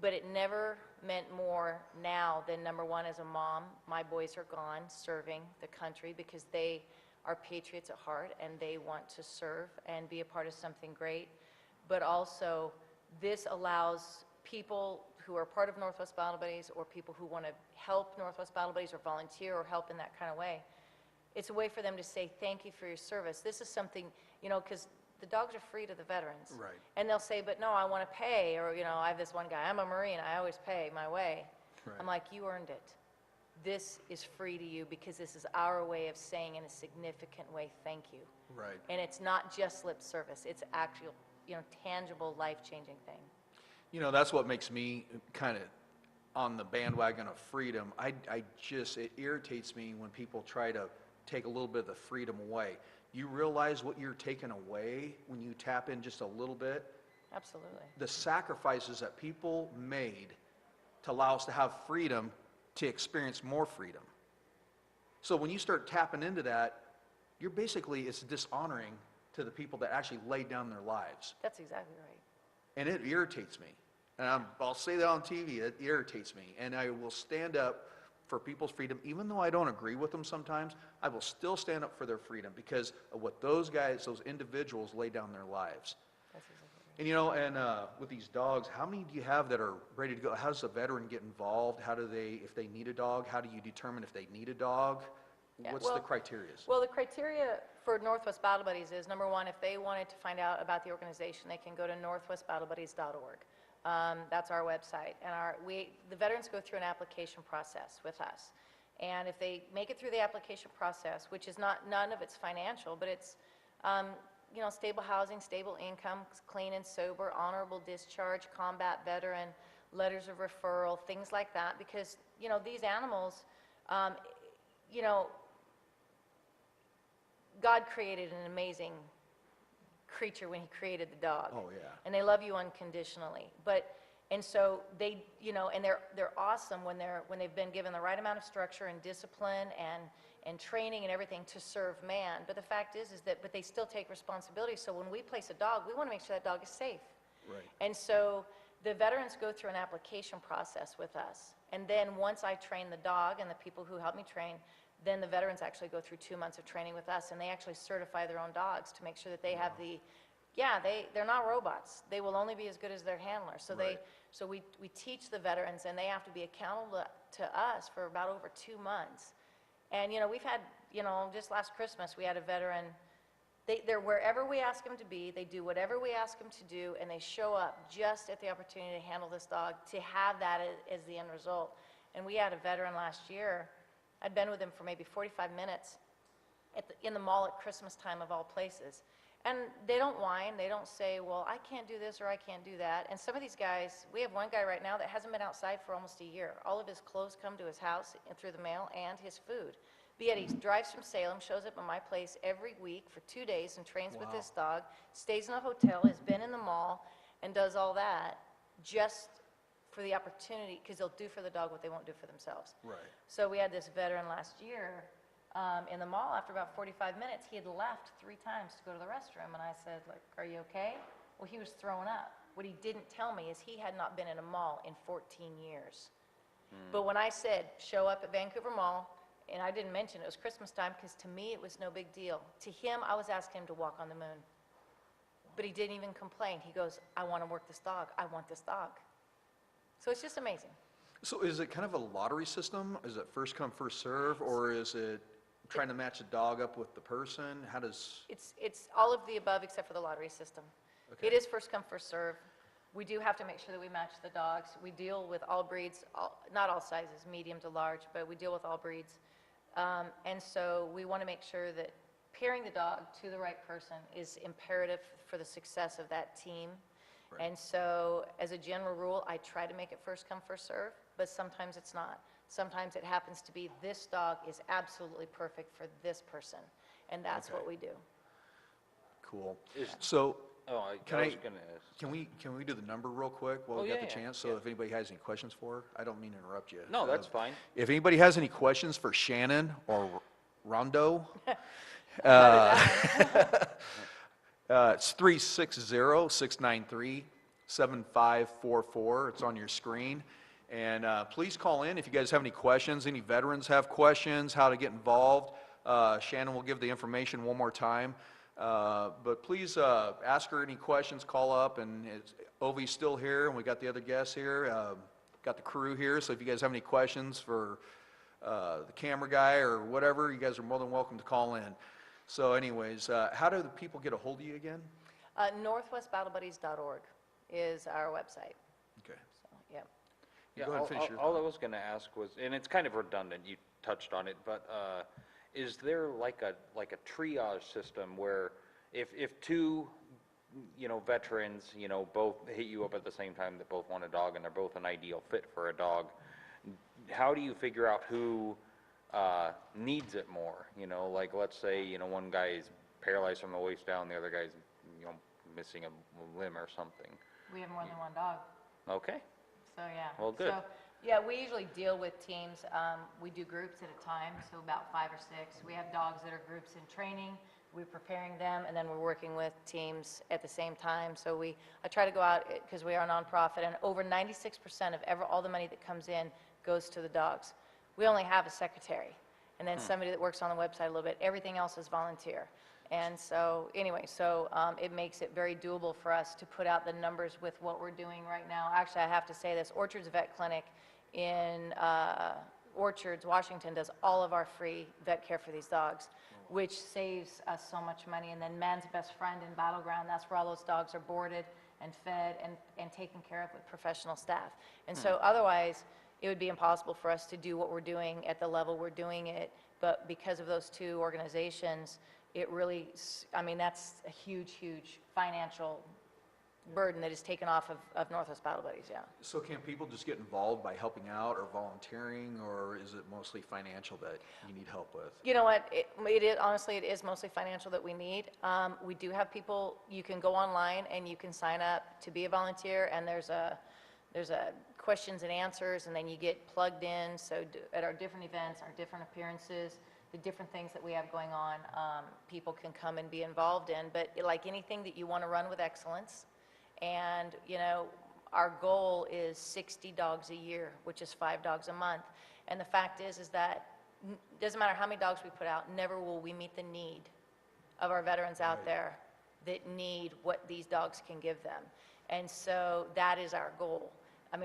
But it never meant more now than, number one, as a mom, my boys are gone serving the country because they are patriots at heart and they want to serve and be a part of something great. But also, this allows people who are part of Northwest Battle Buddies or people who want to help Northwest Battle Buddies or volunteer or help in that kind of way, it's a way for them to say thank you for your service. This is something, you know, because the dogs are free to the veterans. Right. And they'll say, but no, I want to pay, or, you know, I have this one guy, I'm a Marine, I always pay my way. Right. I'm like, you earned it. This is free to you because this is our way of saying in a significant way, thank you. Right. And it's not just lip service, it's actual, you know, tangible, life-changing thing. You know, that's what makes me kind of on the bandwagon of freedom. It irritates me when people try to take a little bit of the freedom away. You realize what you're taking away when you tap in just a little bit? Absolutely. The sacrifices that people made to allow us to have freedom to experience more freedom. So when you start tapping into that, you're basically, it's dishonoring to the people that actually laid down their lives. That's exactly right. And it irritates me. And I'll say that on TV, it irritates me. And I will stand up for people's freedom, even though I don't agree with them sometimes, I will still stand up for their freedom because of what those guys, those individuals lay down their lives. That's exactly right. And you know, and with these dogs, how many do you have that are ready to go? How does a veteran get involved? How do they, if they need a dog, how do you determine if they need a dog? Yeah, What's well, the criteria? Well, the criteria for Northwest Battle Buddies is, number one, if they wanted to find out about the organization, they can go to northwestbattlebuddies.org. That's our website. And the veterans go through an application process with us. And if they make it through the application process, which is none of it's financial, but it's, you know, stable housing, stable income, clean and sober, honorable discharge, combat veteran, letters of referral, things like that. Because, you know, these animals, you know, God created an amazing creature when he created the dog. Oh, yeah. And they love you unconditionally. And so they, you know, and they're awesome when they've been given the right amount of structure and discipline and training and everything to serve man. But the fact is but they still take responsibility. So when we place a dog, we want to make sure that dog is safe. Right. And so the veterans go through an application process with us. And then once I train the dog and the people who help me train, then the veterans actually go through 2 months of training with us, and they actually certify their own dogs to make sure that they have they're not robots. They will only be as good as their handler. So Right. so we teach the veterans, and they have to be accountable to us for about over 2 months. And, you know, we've had, you know, just last Christmas, we had a veteran, they're wherever we ask them to be, they do whatever we ask them to do, and they show up just at the opportunity to handle this dog, to have that as the end result. And we had a veteran last year, I'd been with him for maybe 45 minutes in the mall at Christmas time of all places. And they don't whine, they don't say, well, I can't do this or I can't do that. And some of these guys, we have one guy right now that hasn't been outside for almost a year. All of his clothes come to his house and through the mail, and his food, But yet he drives from Salem, shows up at my place every week for 2 days and trains with this dog, stays in a hotel, has been in the mall, and does all that just for the opportunity, because they'll do for the dog what they won't do for themselves. Right. So we had this veteran last year in the mall. After about 45 minutes, he had left 3 times to go to the restroom, and I said, like, are you okay? Well, he was throwing up. What he didn't tell me is he had not been in a mall in 14 years. But when I said, show up at Vancouver Mall, and I didn't mention it was Christmas time, because to me, it was no big deal. To him, I was asking him to walk on the moon. But he didn't even complain. He goes, I want to work this dog. I want this dog. So it's just amazing. So is it kind of a lottery system? Is it first come, first serve, or is it trying to match a dog up with the person? How does, It's all of the above except for the lottery system. Okay. It is first come, first serve. We do have to make sure that we match the dogs. We deal with all breeds, not all sizes, medium to large, but we deal with all breeds. And so we want to make sure that pairing the dog to the right person is imperative for the success of that team. Right. And so as a general rule, I try to make it first come, first serve, but sometimes it's not. Sometimes it happens to be this dog is absolutely perfect for this person, and that's Okay. what we do. cool. Is- So, Oh, I Can was I- gonna ask. can we do the number real quick while Oh, we got yeah, the yeah, chance? So yeah. if anybody has any questions for her, I don't mean to interrupt you. No, that's fine. If anybody has any questions for Shannon or Rondo, it's 360-693-7544. It's on your screen. And please call in if you guys have any questions, any veterans have questions, how to get involved. Shannon will give the information one more time. But please ask her any questions, call up, and Ovi's still here, and we got the other guests here, got the crew here, so if you guys have any questions for the camera guy or whatever, you guys are more than welcome to call in. So anyways, how do the people get a hold of you again? NorthwestBattleBuddies.org is our website, Okay. so, yeah. Yeah, Go ahead and finish your all I thought. was gonna ask was, and it's kind of redundant, you touched on it, but, is there like a triage system where if two, veterans, both hit you up at the same time that both want a dog and they're both an ideal fit for a dog, how do you figure out who, needs it more? Like, let's say, one guy is paralyzed from the waist down, the other guy's, missing a limb or something. We have more than one dog, Okay, so yeah. Well, good. So, yeah, we usually deal with teams. We do groups at a time, so about 5 or 6. We have dogs that are groups in training. We're preparing them, and then we're working with teams at the same time. So I try to go out, because we are a nonprofit, and over 96% of all the money that comes in goes to the dogs. We only have a secretary, and then somebody that works on the website a little bit. Everything else is volunteer. And so, anyway, it makes it very doable for us to put out the numbers with what we're doing right now. Actually, I have to say this, Orchards Vet Clinic in Orchards, Washington, does all of our free vet care for these dogs, which saves us so much money. And then Man's Best Friend in Battleground, that's where all those dogs are boarded and fed and taken care of with professional staff. And so otherwise, it would be impossible for us to do what we're doing at the level we're doing it. But because of those two organizations, it really, that's a huge, huge financial burden that is taken off of Northwest Battle Buddies, yeah. So can people just get involved by helping out or volunteering, or is it mostly financial that you need help with? You know what, honestly, it is mostly financial that we need. We do have people, you can go online and you can sign up to be a volunteer, and there's a questions and answers, and then you get plugged in. So at our different events, our different appearances, the different things that we have going on, people can come and be involved in. But like anything that you want to run with excellence, and our goal is 60 dogs a year, which is 5 dogs a month. And the fact is that doesn't matter how many dogs we put out, never will we meet the need of our veterans out there that need what these dogs can give them. And so that is our goal.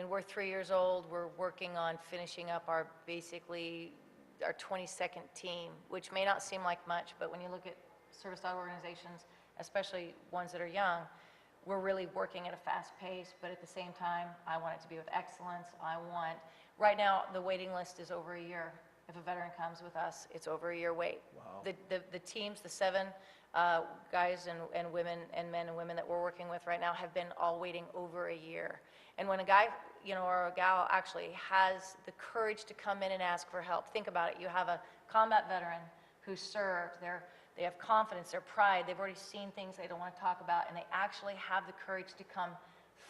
We're 3 years old. We're working on finishing up our 22nd team, which may not seem like much, but when you look at service dog organizations, especially ones that are young, we're really working at a fast pace, but at the same time, I want it to be with excellence. Right now, the waiting list is over a year. If a veteran comes with us, it's over a year wait. Wow. The teams, the 7 guys and women and men and women that we're working with right now have been all waiting over a year. And when a guy, or a gal actually has the courage to come in and ask for help, think about it. You have a combat veteran who served. They have confidence, their pride. They've already seen things they don't want to talk about, and they actually have the courage to come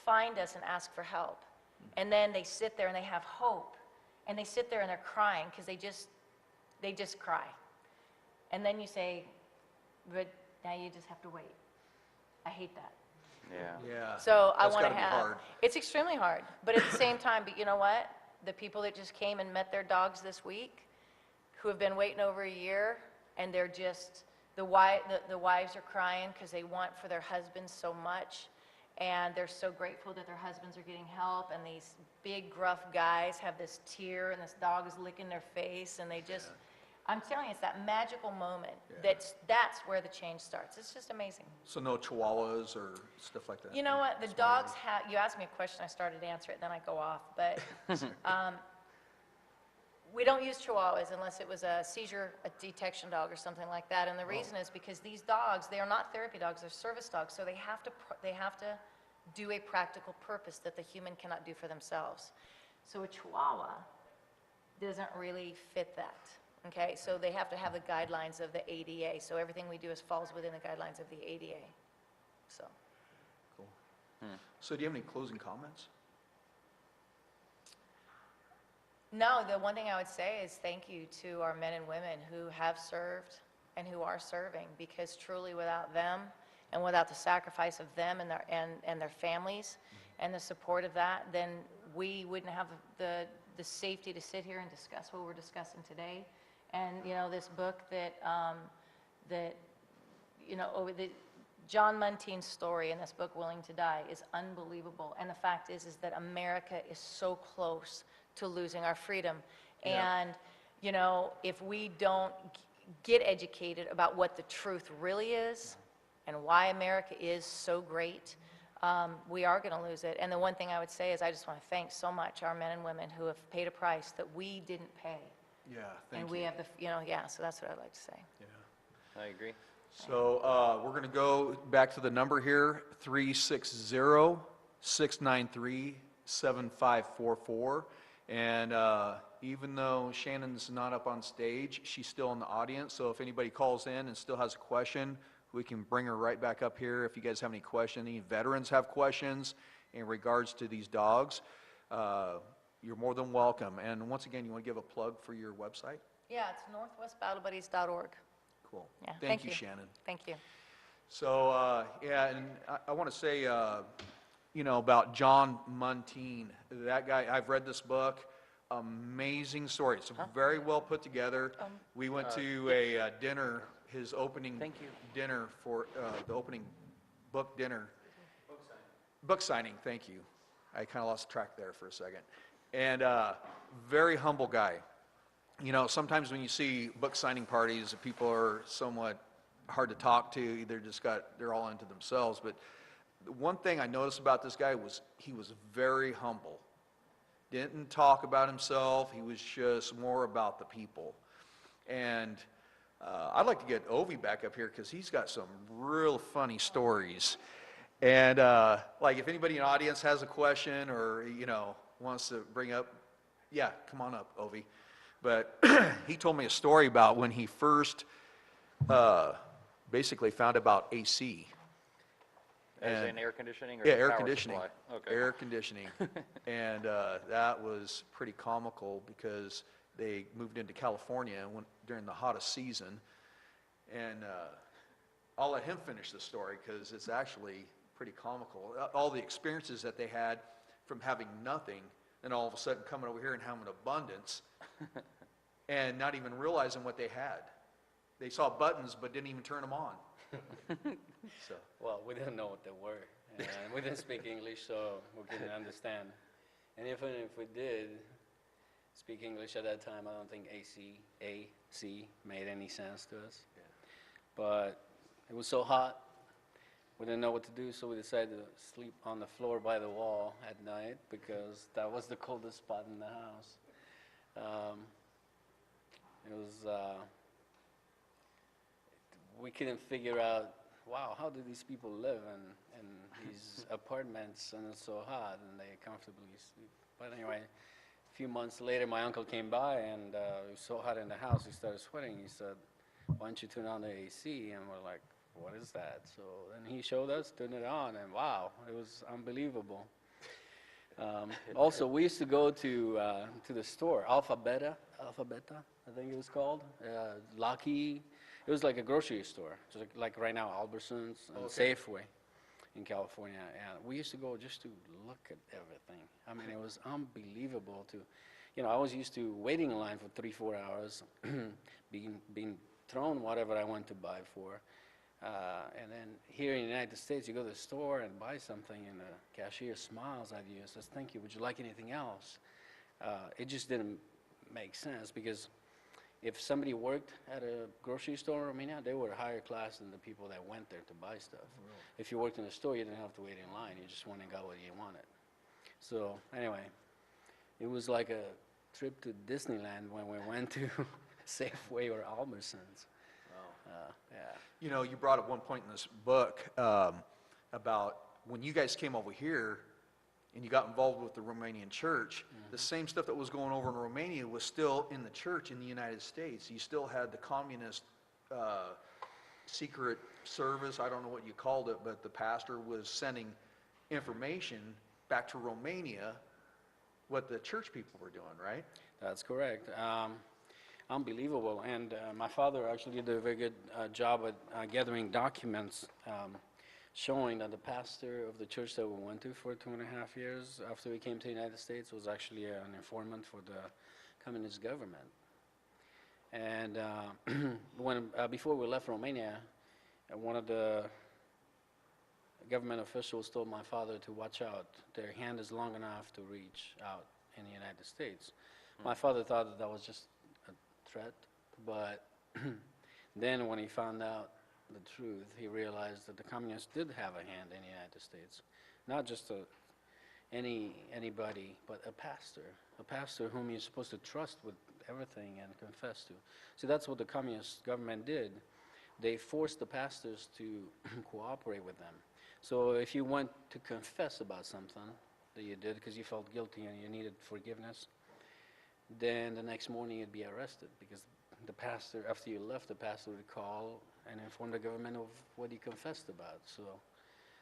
find us and ask for help. And then they sit there and they have hope. And they sit there and they're crying because they just cry. And then you say, but now you just have to wait. I hate that. Yeah. So I That's want to gotta be have, hard. it's extremely hard, but at the same time, but you know what? The people that just came and met their dogs this week, who have been waiting over a year, and they're just, the wives are crying because they want for their husbands so much, and they're so grateful that their husbands are getting help, and these big gruff guys have this tear, and this dog is licking their face, and they just, I'm telling you, it's that magical moment. Yeah. That's where the change starts. It's just amazing. So no chihuahuas or stuff like that? You know what, the dogs have, you asked me a question, I started to answer it, then I go off, but we don't use chihuahuas unless it was a seizure, a detection dog or something like that, and the reason is because these dogs, they are not therapy dogs, they're service dogs, so they have to do a practical purpose that the human cannot do for themselves. So a chihuahua doesn't really fit that. Okay, so they have to have the guidelines of the ADA. So everything we do falls within the guidelines of the ADA. So. Cool. So do you have any closing comments? No, the one thing I would say is thank you to our men and women who have served and who are serving, because truly without them and without the sacrifice of them and their families and the support of that, then we wouldn't have the safety to sit here and discuss what we're discussing today. And, this book that John Munteen's story in this book, Willing to Die, is unbelievable. And the fact is that America is so close to losing our freedom. Yeah. And, if we don't get educated about what the truth really is and why America is so great, we are going to lose it. And the one thing I would say is I just want to thank so much our men and women who have paid a price that we didn't pay. Yeah, thank And you. we have so that's what I'd like to say. Yeah. I agree. So we're going to go back to the number here, 360-693-7544. And even though Shannon's not up on stage, she's still in the audience. So if anybody calls in and still has a question, we can bring her right back up here. If you guys have any questions, any veterans have questions in regards to these dogs, you're more than welcome. And once again, you want to give a plug for your website? Yeah, it's northwestbattlebuddies.org. Cool. Yeah, Thank you, Shannon. Thank you. So, yeah, and I want to say, about John Munteen. That guy, I've read this book. Amazing story. It's very well put together. We went to a dinner, his opening dinner for the opening book dinner. Book signing, thank you. I kind of lost track there for a second. And very humble guy. Sometimes when you see book signing parties, people are somewhat hard to talk to. They're all into themselves. But the one thing I noticed about this guy was he was very humble. Didn't talk about himself. He was just more about the people. And I'd like to get Ovi back up here because he's got some real funny stories. And if anybody in the audience has a question or, wants to bring up, yeah, come on up, Ovi. But he told me a story about when he first basically found about AC. As in air conditioning or Yeah, air power conditioning. supply? Okay. Air conditioning. And that was pretty comical because they moved into California during the hottest season. And I'll let him finish the story because it's actually pretty comical. All the experiences that they had from having nothing and all of a sudden coming over here and having abundance and not even realizing what they had. They saw buttons but didn't even turn them on. So. Well, we didn't know what they were, and we didn't speak English, so we couldn't understand. And even if we did speak English at that time, I don't think AC made any sense to us. Yeah. But it was so hot, we didn't know what to do, so we decided to sleep on the floor by the wall at night because that was the coldest spot in the house. we couldn't figure out, wow, how do these people live in these apartments and it's so hot and they comfortably sleep. But anyway, a few months later, my uncle came by and it was so hot in the house, he started sweating. He said, why don't you turn on the AC? And we're like, what is that? So then he showed us, turned it on, and wow, it was unbelievable. Also, we used to go to the store, Alpha Beta, I think it was called, Lucky. It was like a grocery store, just like right now, Albertsons and Safeway in California. And we used to go just to look at everything. I mean, it was unbelievable to, you know, I was used to waiting in line for 3-4 hours, being thrown whatever I went to buy for. And then here in the United States, you go to the store and buy something, and the cashier smiles at you and says, thank you, would you like anything else? It just didn't make sense, because if somebody worked at a grocery store in Romania, they were higher class than the people that went there to buy stuff. Really? If you worked in a store, you didn't have to wait in line. You just went and got what you wanted. So anyway, it was like a trip to Disneyland when we went to Safeway or Albertsons. Yeah. You know, you brought up one point in this book about when you guys came over here and you got involved with the Romanian church, the same stuff that was going over in Romania was still in the church in the United States. You still had the communist secret service, I don't know what you called it, but the pastor was sending information back to Romania, what the church people were doing, right? That's correct. Unbelievable. And my father actually did a very good job at gathering documents showing that the pastor of the church that we went to for 2.5 years after we came to the United States was actually an informant for the communist government. And before we left Romania, one of the government officials told my father to watch out. Their hand is long enough to reach out in the United States. My father thought that was just a threat, but then when he found out the truth, he realized that the communists did have a hand in the United States. Not just anybody, but a pastor whom you're supposed to trust with everything and confess to. See, that's what the communist government did. They forced the pastors to cooperate with them. So if you went to confess about something that you did because you felt guilty and you needed forgiveness, then the next morning you'd be arrested, because the pastor, after you left, the pastor would call and inform the government of what you confessed about. So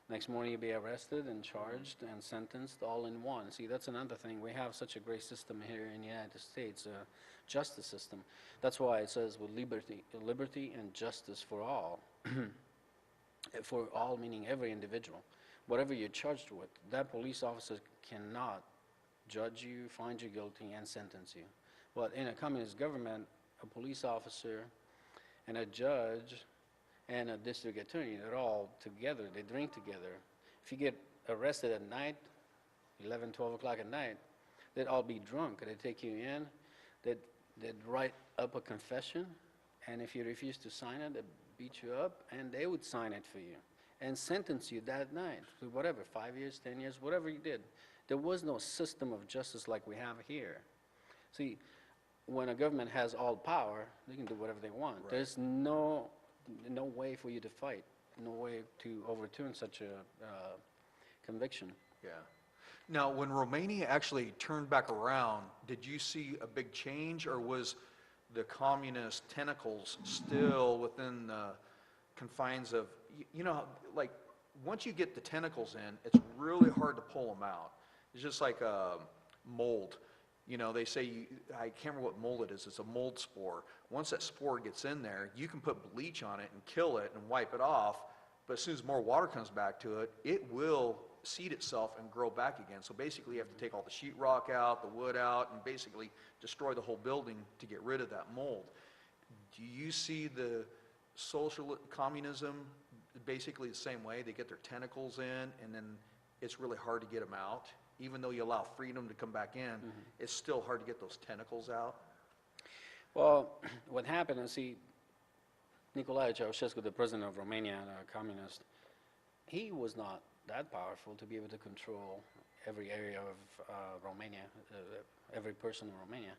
next morning you'd be arrested and charged and sentenced all in one. See, that's another thing. We have such a great system here in the United States, justice system. That's why it says with liberty and justice for all. For all meaning every individual. Whatever you're charged with, that police officer cannot judge you, find you guilty, and sentence you. But in a communist government, a police officer and a judge and a district attorney, they're all together, they drink together. If you get arrested at night, 11, 12 o'clock at night, they'd all be drunk. They'd take you in, they'd write up a confession, and if you refuse to sign it, they'd beat you up, and they would sign it for you and sentence you that night to whatever, 5 years, 10 years, whatever you did. There was no system of justice like we have here. See, when a government has all power, they can do whatever they want. Right. There's no way for you to fight, no way to overturn such a conviction. Yeah. Now, when Romania actually turned back around, did you see a big change, or was the communist tentacles still within the confines of, you know, like, once you get the tentacles in, it's really hard to pull them out. It's just like a mold. You know, they say, I can't remember what mold it is, it's a mold spore. Once that spore gets in there, you can put bleach on it and kill it and wipe it off, but as soon as more water comes back to it, it will seed itself and grow back again. So basically you have to take all the sheetrock out, the wood out, and basically destroy the whole building to get rid of that mold. Do you see the social communism basically the same way? They get their tentacles in, and then it's really hard to get them out? Even though you allow freedom to come back in, it's still hard to get those tentacles out? Well, what happened is, Nicolae Ceausescu, the president of Romania, a communist, he was not that powerful to be able to control every area of Romania, every person in Romania.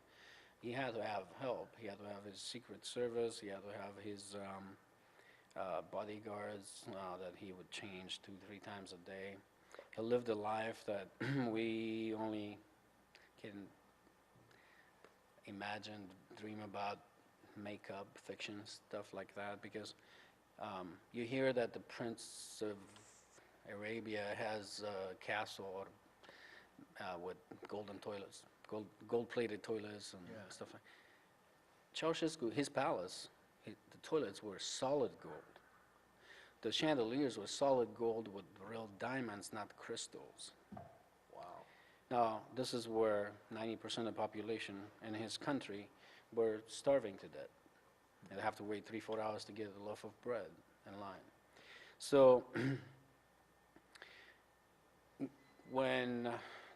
He had to have help. He had to have his secret service. He had to have his bodyguards that he would change 2-3 times a day. He lived a life that we only can imagine, dream about, make up, fiction, stuff like that, because you hear that the Prince of Arabia has a castle with golden toilets, gold-plated toilets and stuff like that. Ceausescu, his palace, the toilets were solid gold. The chandeliers were solid gold with real diamonds, not crystals. Wow. Now, this is where 90% of the population in his country were starving to death. They'd have to wait 3-4 hours to get a loaf of bread in line. So, when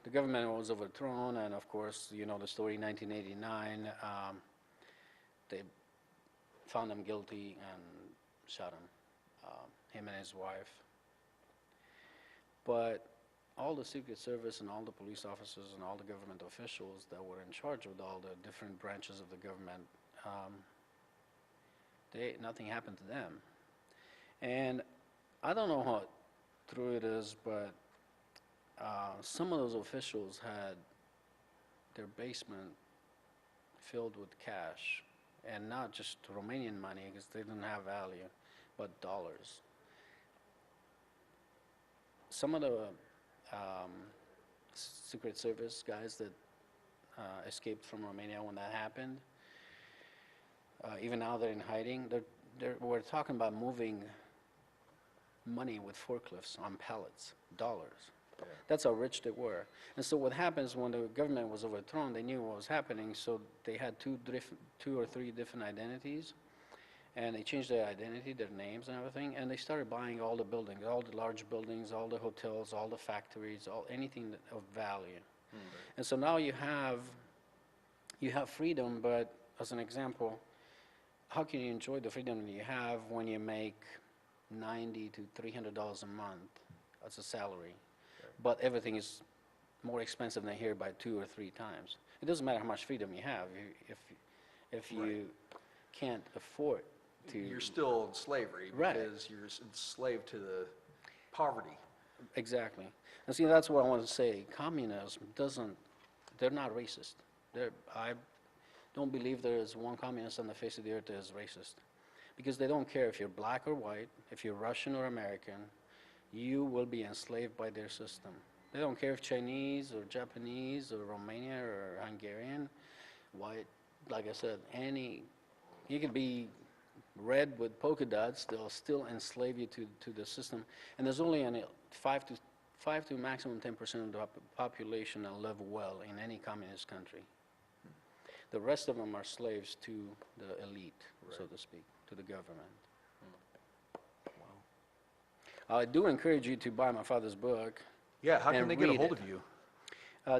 the government was overthrown, and of course, you know the story, 1989, they found him guilty and shot him and his wife. But all the Secret Service and all the police officers and all the government officials that were in charge of all the different branches of the government, nothing happened to them. And I don't know how true it is, but some of those officials had their basement filled with cash, and not just Romanian money, because they didn't have value, but dollars. Some of the Secret Service guys that escaped from Romania when that happened, even now they're in hiding. We're talking about moving money with forklifts on pallets, dollars. Yeah. That's how rich they were. And so what happens when the government was overthrown, they knew what was happening, so they had two or three different identities, and they changed their identity, their names and everything, and they started buying all the buildings, all the large buildings, all the hotels, all the factories, anything of value. And so now you have freedom, but as an example, how can you enjoy the freedom that you have when you make $90 to $300 a month as a salary, but everything is more expensive than here by 2 or 3 times? It doesn't matter how much freedom you have. If you can't afford to... You're still in slavery because you're enslaved to the poverty. Exactly. And see, that's what I want to say. Communism they're not racist. I don't believe there is one communist on the face of the earth that is racist. Because they don't care if you're black or white, if you're Russian or American, you will be enslaved by their system. They don't care if Chinese or Japanese or Romanian or Hungarian, white, like I said, you could be red with polka dots, they'll still enslave you to the system. And there's only 5 to maximum 10% of the population that live well in any communist country. The rest of them are slaves to the elite, so to speak, to the government. Wow. I do encourage you to buy my father's book. Yeah, how can they get a hold of you?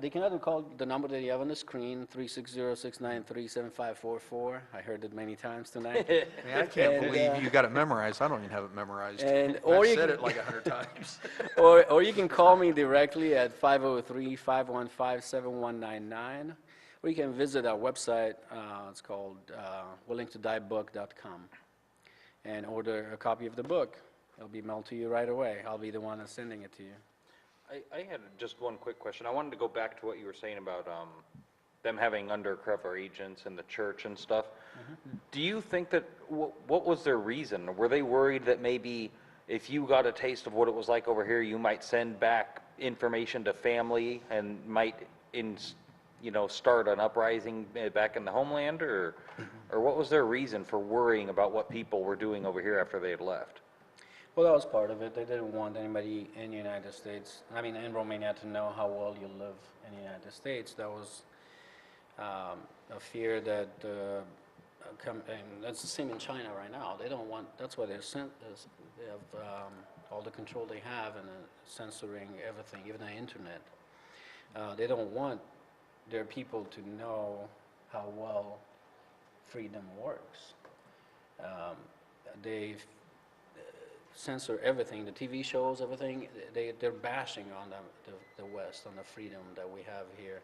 They can either call the number that you have on the screen, 360-693-7544. I heard it many times tonight. Man, I can't believe you got it memorized. I don't even have it memorized. I've said it like 100 times. or you can call me directly at 503-515-7199. Or you can visit our website. It's called willingtodiebook.com, and order a copy of the book. It'll be mailed to you right away. I'll be the one that's sending it to you. I had just one quick question. I wanted to go back to what you were saying about them having undercover agents in the church and stuff. Do you think that, what was their reason? Were they worried that maybe if you got a taste of what it was like over here, you might send back information to family and might start an uprising back in the homeland, or what was their reason for worrying about what people were doing over here after they had left? Well, that was part of it. They didn't want anybody in the United States, in Romania, to know how well you live in the United States. That was a fear that, and that's the same in China right now. They don't want, that's why they have all the control they have and censoring everything, even the internet. They don't want their people to know how well freedom works. They censor everything, the TV shows, everything. They're bashing on the West, on the freedom that we have here.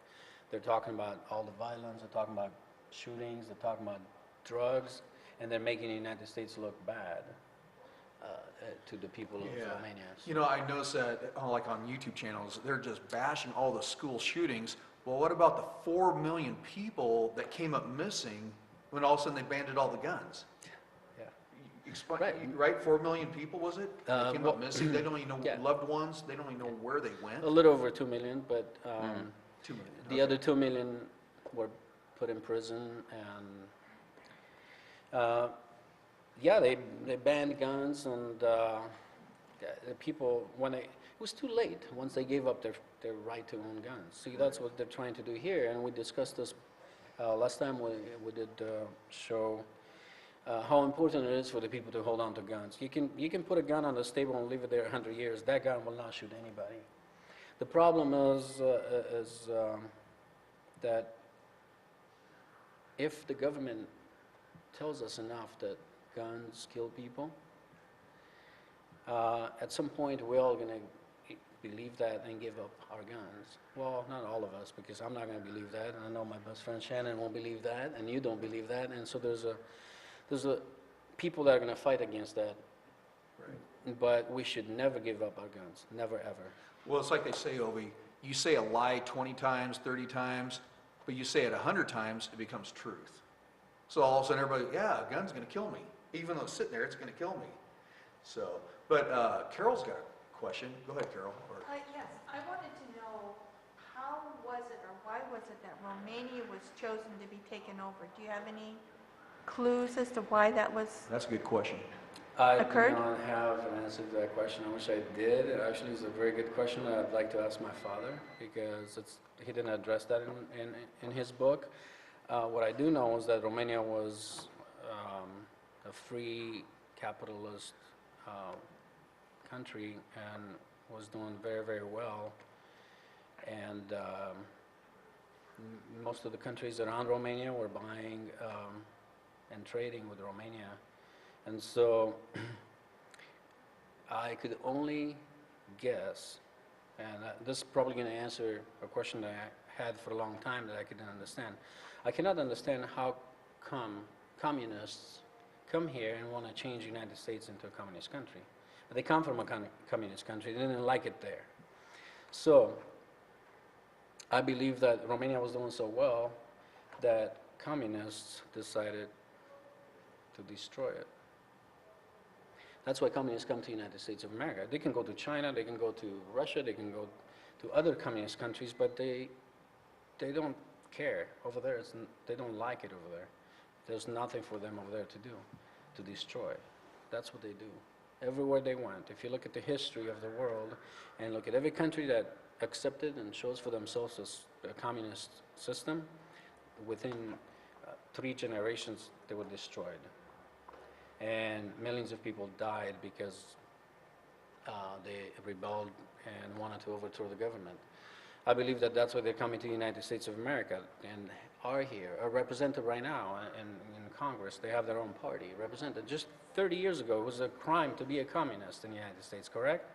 They're talking about all the violence, they're talking about shootings, they're talking about drugs, and they're making the United States look bad. to the people of Romania. You know, I noticed that, like on YouTube channels, they're just bashing all the school shootings. Well, what about the 4 million people that came up missing when all of a sudden they banned all the guns? Yeah. Explain, Right. right? 4 million people, was it? That came up missing. They don't even know, yeah. loved ones, they don't even know where they went. A little over 2 million, but 2 million. the okay. other 2 million were put in prison, and yeah, they banned guns, and the people, it was too late once they gave up their right to own guns. See, that's what they're trying to do here, and we discussed this last time we did show how important it is for the people to hold on to guns. You can put a gun on the table and leave it there 100 years. That gun will not shoot anybody. The problem is that if the government tells us enough that guns kill people, at some point we're all going to believe that and give up our guns. Well, not all of us, because I'm not going to believe that, and I know my best friend Shannon won't believe that, and you don't believe that, and so there's people that are going to fight against that. Right. But we should never give up our guns, never ever. Well, it's like they say, Ovi, you say a lie 20 times, 30 times, but you say it 100 times, it becomes truth. So all of a sudden everybody, yeah, a gun's going to kill me. Even though it's sitting there, it's going to kill me. So, but Carol's got a question. Go ahead, Carol. Yes, I wanted to know, how was it or why was it that Romania was chosen to be taken over? Do you have any clues as to why that was? That's a good question. Occurred? I do not have an answer to that question. I wish I did. Actually, it's a very good question that I'd like to ask my father, because he didn't address that in his book. What I do know is that Romania was a free capitalist country and was doing very, very well. And most of the countries around Romania were buying and trading with Romania. And so I could only guess, and this is probably going to answer a question that I had for a long time that I couldn't understand. I cannot understand how come communists come here and want to change the United States into a communist country. But they come from a communist country. They didn't like it there. So I believe that Romania was doing so well that communists decided to destroy it. That's why communists come to the United States of America. They can go to China, they can go to Russia, they can go to other communist countries, but they don't care over there. They don't like it over there. There's nothing for them over there to do, to destroy. That's what they do. Everywhere they went. If you look at the history of the world and look at every country that accepted and chose for themselves as a communist system, within 3 generations they were destroyed. And millions of people died because they rebelled and wanted to overthrow the government. I believe that that's why they're coming to the United States of America and are here, are represented right now in Congress. They have their own party represented. Just 30 years ago, it was a crime to be a communist in the United States, correct?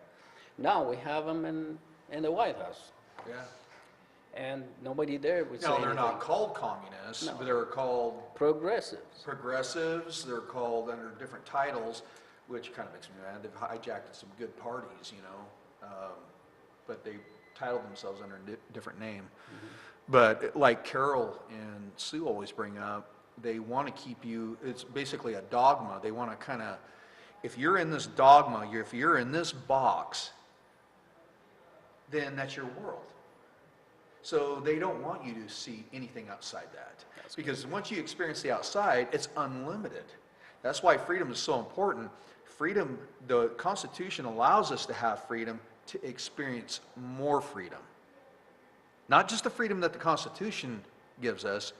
Now we have them in the White House. Yeah. And nobody there would say No, they're anything. not called communists, No. but they're called Progressives. progressives. They're called under different titles, which kind of makes me mad. They've hijacked some good parties, you know, but they titled themselves under a different name. Mm-hmm. But like Carol and Sue always bring up, they want to keep you, it's basically a dogma. They want to kind of, if you're in this dogma, if you're in this box, then that's your world. So they don't want you to see anything outside that. Because once you experience the outside, it's unlimited. That's why freedom is so important. Freedom, the Constitution allows us to have freedom to experience more freedom. Not just the freedom that the Constitution gives us,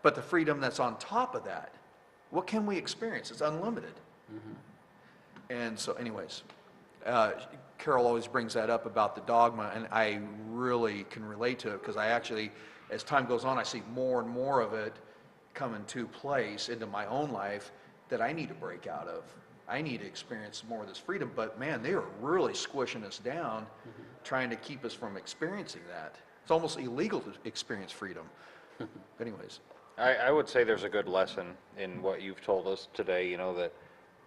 but the freedom that's on top of that. What can we experience? It's unlimited. Mm-hmm. And so anyways, Carol always brings that up about the dogma, and I really can relate to it because I actually, as time goes on, I see more and more of it come into place into my own life that I need to break out of. I need to experience more of this freedom, but man, they are really squishing us down, mm-hmm. trying to keep us from experiencing that. It's almost illegal to experience freedom. Anyways. I would say there's a good lesson in what you've told us today, you know, that,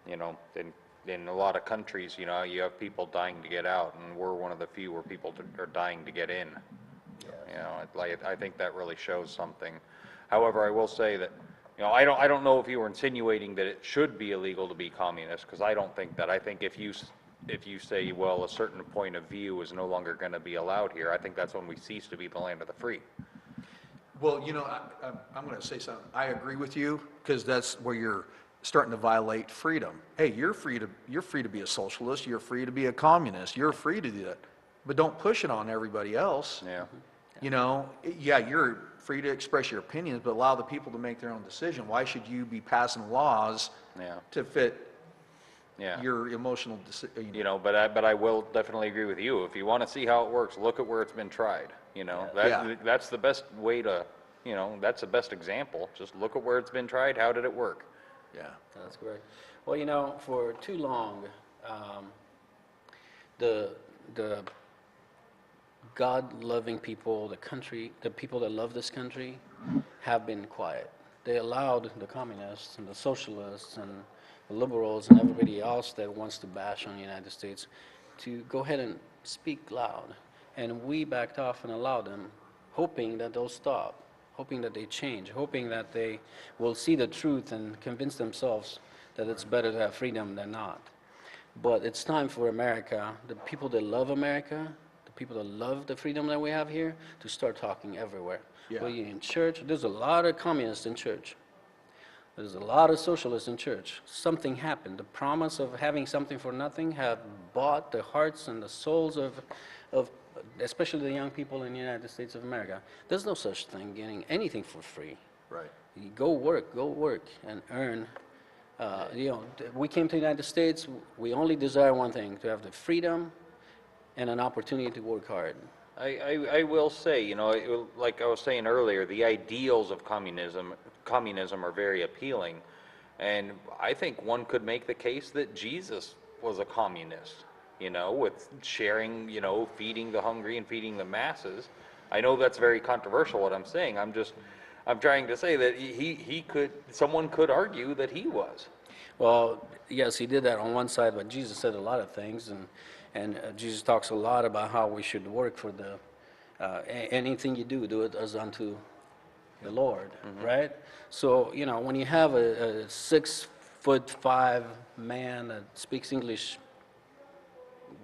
you know, and in a lot of countries, you know, you have people dying to get out, and we're one of the few where people are dying to get in. You know, I think that really shows something. However, I will say that, you know, I don't know if you were insinuating that it should be illegal to be communist, because I don't think that. I think if you say, well, a certain point of view is no longer going to be allowed here, I think that's when we cease to be the land of the free. Well, you know, I'm going to say something. I agree with you, because that's where you're starting to violate freedom. Hey, you're free to be a socialist. You're free to be a communist. You're free to do that, but don't push it on everybody else. Yeah. You know, yeah, you're free to express your opinions, but allow the people to make their own decision. Why should you be passing laws to fit your emotional decision? You know, but I will definitely agree with you. If you want to see how it works, look at where it's been tried. You know, that's the best way to, you know, that's the best example. Just look at where it's been tried. How did it work? Yeah. That's correct. Well, you know, for too long, the God-loving people, the people that love this country, have been quiet. They allowed the communists and the socialists and the liberals and everybody else that wants to bash on the United States to go ahead and speak loud. And we backed off and allowed them, hoping that they'll stop, hoping that they change, hoping that they will see the truth and convince themselves that it's better to have freedom than not. But it's time for America, the people that love America, the people that love the freedom that we have here, to start talking everywhere. Yeah. Whether you're in church, there's a lot of communists in church. There's a lot of socialists in church. Something happened. The promise of having something for nothing have bought the hearts and the souls of especially the young people in the United States of America. There's no such thing, getting anything for free. Right. You go work and earn. You know, we came to the United States, we only desire one thing, to have the freedom and an opportunity to work hard. I will say, you know, like I was saying earlier, the ideals of communism are very appealing. And I think one could make the case that Jesus was a communist, you know, with sharing, you know, feeding the hungry and feeding the masses. I know that's very controversial what I'm saying. I'm trying to say that someone could argue that he was. Well, yes, he did that on one side, but Jesus said a lot of things, and Jesus talks a lot about how we should work for anything you do it as unto the Lord, right? So, you know, when you have a 6'5" man that speaks English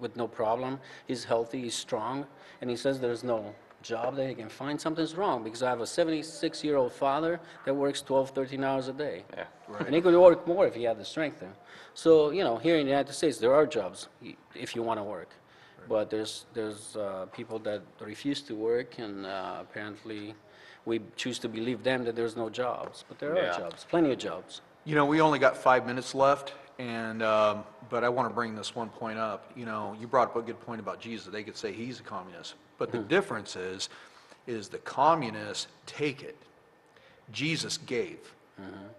with no problem, he's healthy, he's strong, and he says there's no job that he can find, something's wrong, because I have a 76-year-old father that works 12, 13 hours a day. Yeah. Right. And he could work more if he had the strength there. So, you know, here in the United States, there are jobs if you want to work. But there's people that refuse to work, and apparently we choose to believe them that there's no jobs. But there are jobs, plenty of jobs. You know, we only got 5 minutes left, and but I want to bring this one point up. You know, you brought up a good point about Jesus. They could say he's a communist, but the difference is the communists take it. Jesus gave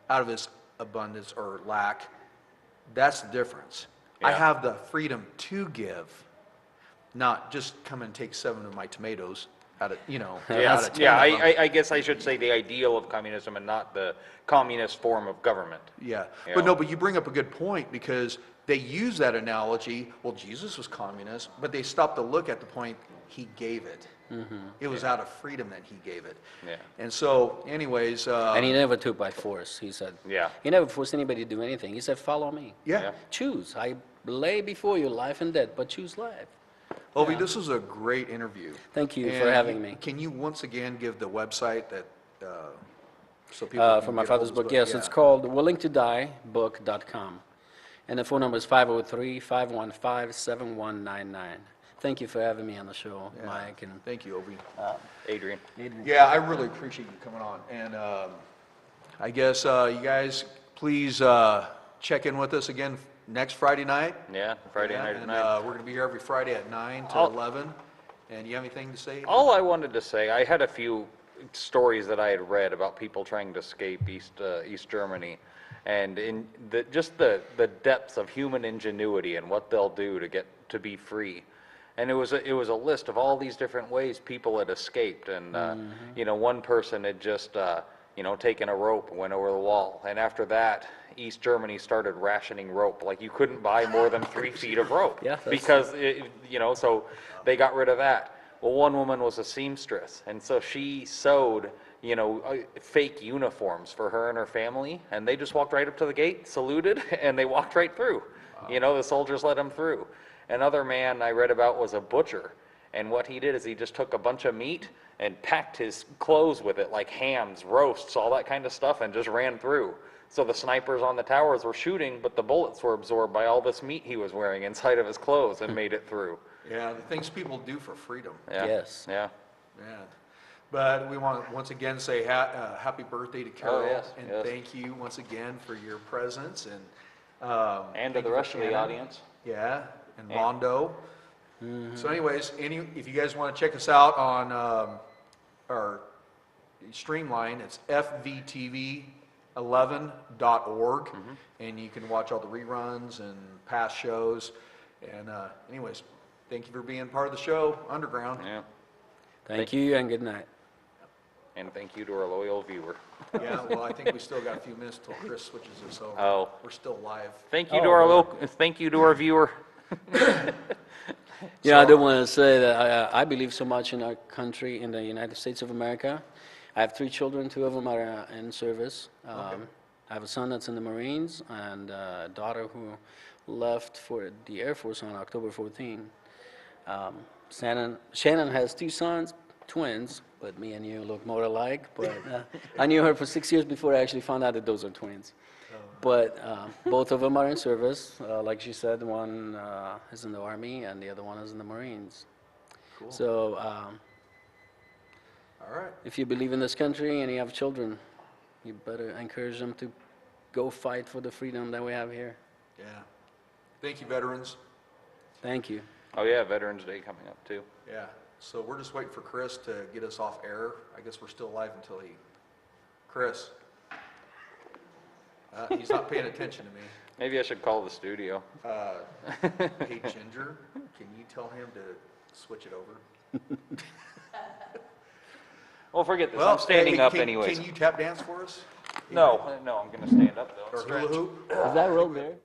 out of his abundance or lack. That's the difference. I Yeah. have the freedom to give, not just come and take 7 of my tomatoes out of, you know, out of 10 of them. I guess I should say the ideal of communism and not the communist form of government. Yeah, You but know? no, but you bring up a good point, because they use that analogy, well, Jesus was communist, but they stopped to look at the point, he gave it. It was out of freedom that he gave it. Yeah. And so, anyways, And he never took by force, he said. Yeah. He never forced anybody to do anything. He said, follow me. yeah. Choose. I lay before you life and death, but choose life. Obi, this was a great interview. Thank you for And having me. Can you once again give the website that, so people can For my get hold father's of this book, yes, it's Yeah. called willingtodiebook.com. And the phone number is 503-515-7199. Thank you for having me on the show, Yeah. Mike. And Thank you, Obi. Adrian. Yeah, I really appreciate you coming on. And I guess you guys, please check in with us again next Friday night. Yeah, Friday Yeah, night and, tonight. we're going to be here every Friday at 9 to I'll- 11. And you have anything to say? All I wanted to say, I had a few stories that I had read about people trying to escape East Germany, and in just the depths of human ingenuity and what they'll do to get to be free. And it was a list of all these different ways people had escaped, and you know, one person had just you know, taking a rope and went over the wall. And after that, East Germany started rationing rope. Like, you couldn't buy more than 3 feet of rope. Yeah, that's- Because, you know, so they got rid of that. Well, one woman was a seamstress, and so she sewed, you know, fake uniforms for her and her family, and they just walked right up to the gate, saluted, and they walked right through. You know, the soldiers let them through. Another man I read about was a butcher, and what he did is he just took a bunch of meat and packed his clothes with it, like hams, roasts, all that kind of stuff, and just ran through. So the snipers on the towers were shooting, but the bullets were absorbed by all this meat he was wearing inside of his clothes and made it through. Yeah, the things people do for freedom. Yeah. Yes. Yeah. Yeah. But we want to once again say happy birthday to Carol. yes, And yes. thank you once again for your presence. And And to thank the you for rest of the Shannon. audience. Yeah, and Mondo. So anyways, if you guys want to check us out on our Streamline, it's FVTV11.org, and you can watch all the reruns and past shows. And anyways, thank you for being part of the show, Underground. Yeah. Thank you and good night. And thank you to our loyal viewer. Yeah, well, I think we still got a few minutes till Chris switches us over. Oh. We're still live. Thank you to our thank you to our viewer. Yeah, I do want to say that I believe so much in our country, in the United States of America. I have 3 children, 2 of them are in service. I have a son that's in the Marines and a daughter who left for the Air Force on October 14. Shannon has 2 sons, twins, but me and you look more alike. But I knew her for 6 years before I actually found out that those are twins. But both of them are in service. Like she said, one is in the Army and the other one is in the Marines. Cool. So All right. if you believe in this country and you have children, you better encourage them to go fight for the freedom that we have here. Yeah. Thank you, veterans. Thank you. Oh yeah, Veterans Day coming up too. Yeah. So we're just waiting for Chris to get us off air. I guess we're still live until he. Chris. He's not paying attention to me. Maybe I should call the studio. Hey, Ginger, can you tell him to switch it over? Well, forget this. I'm standing hey, up can, anyways. Can you tap dance for us? No, I'm going to stand up though. Or hula hoop? Is that real there?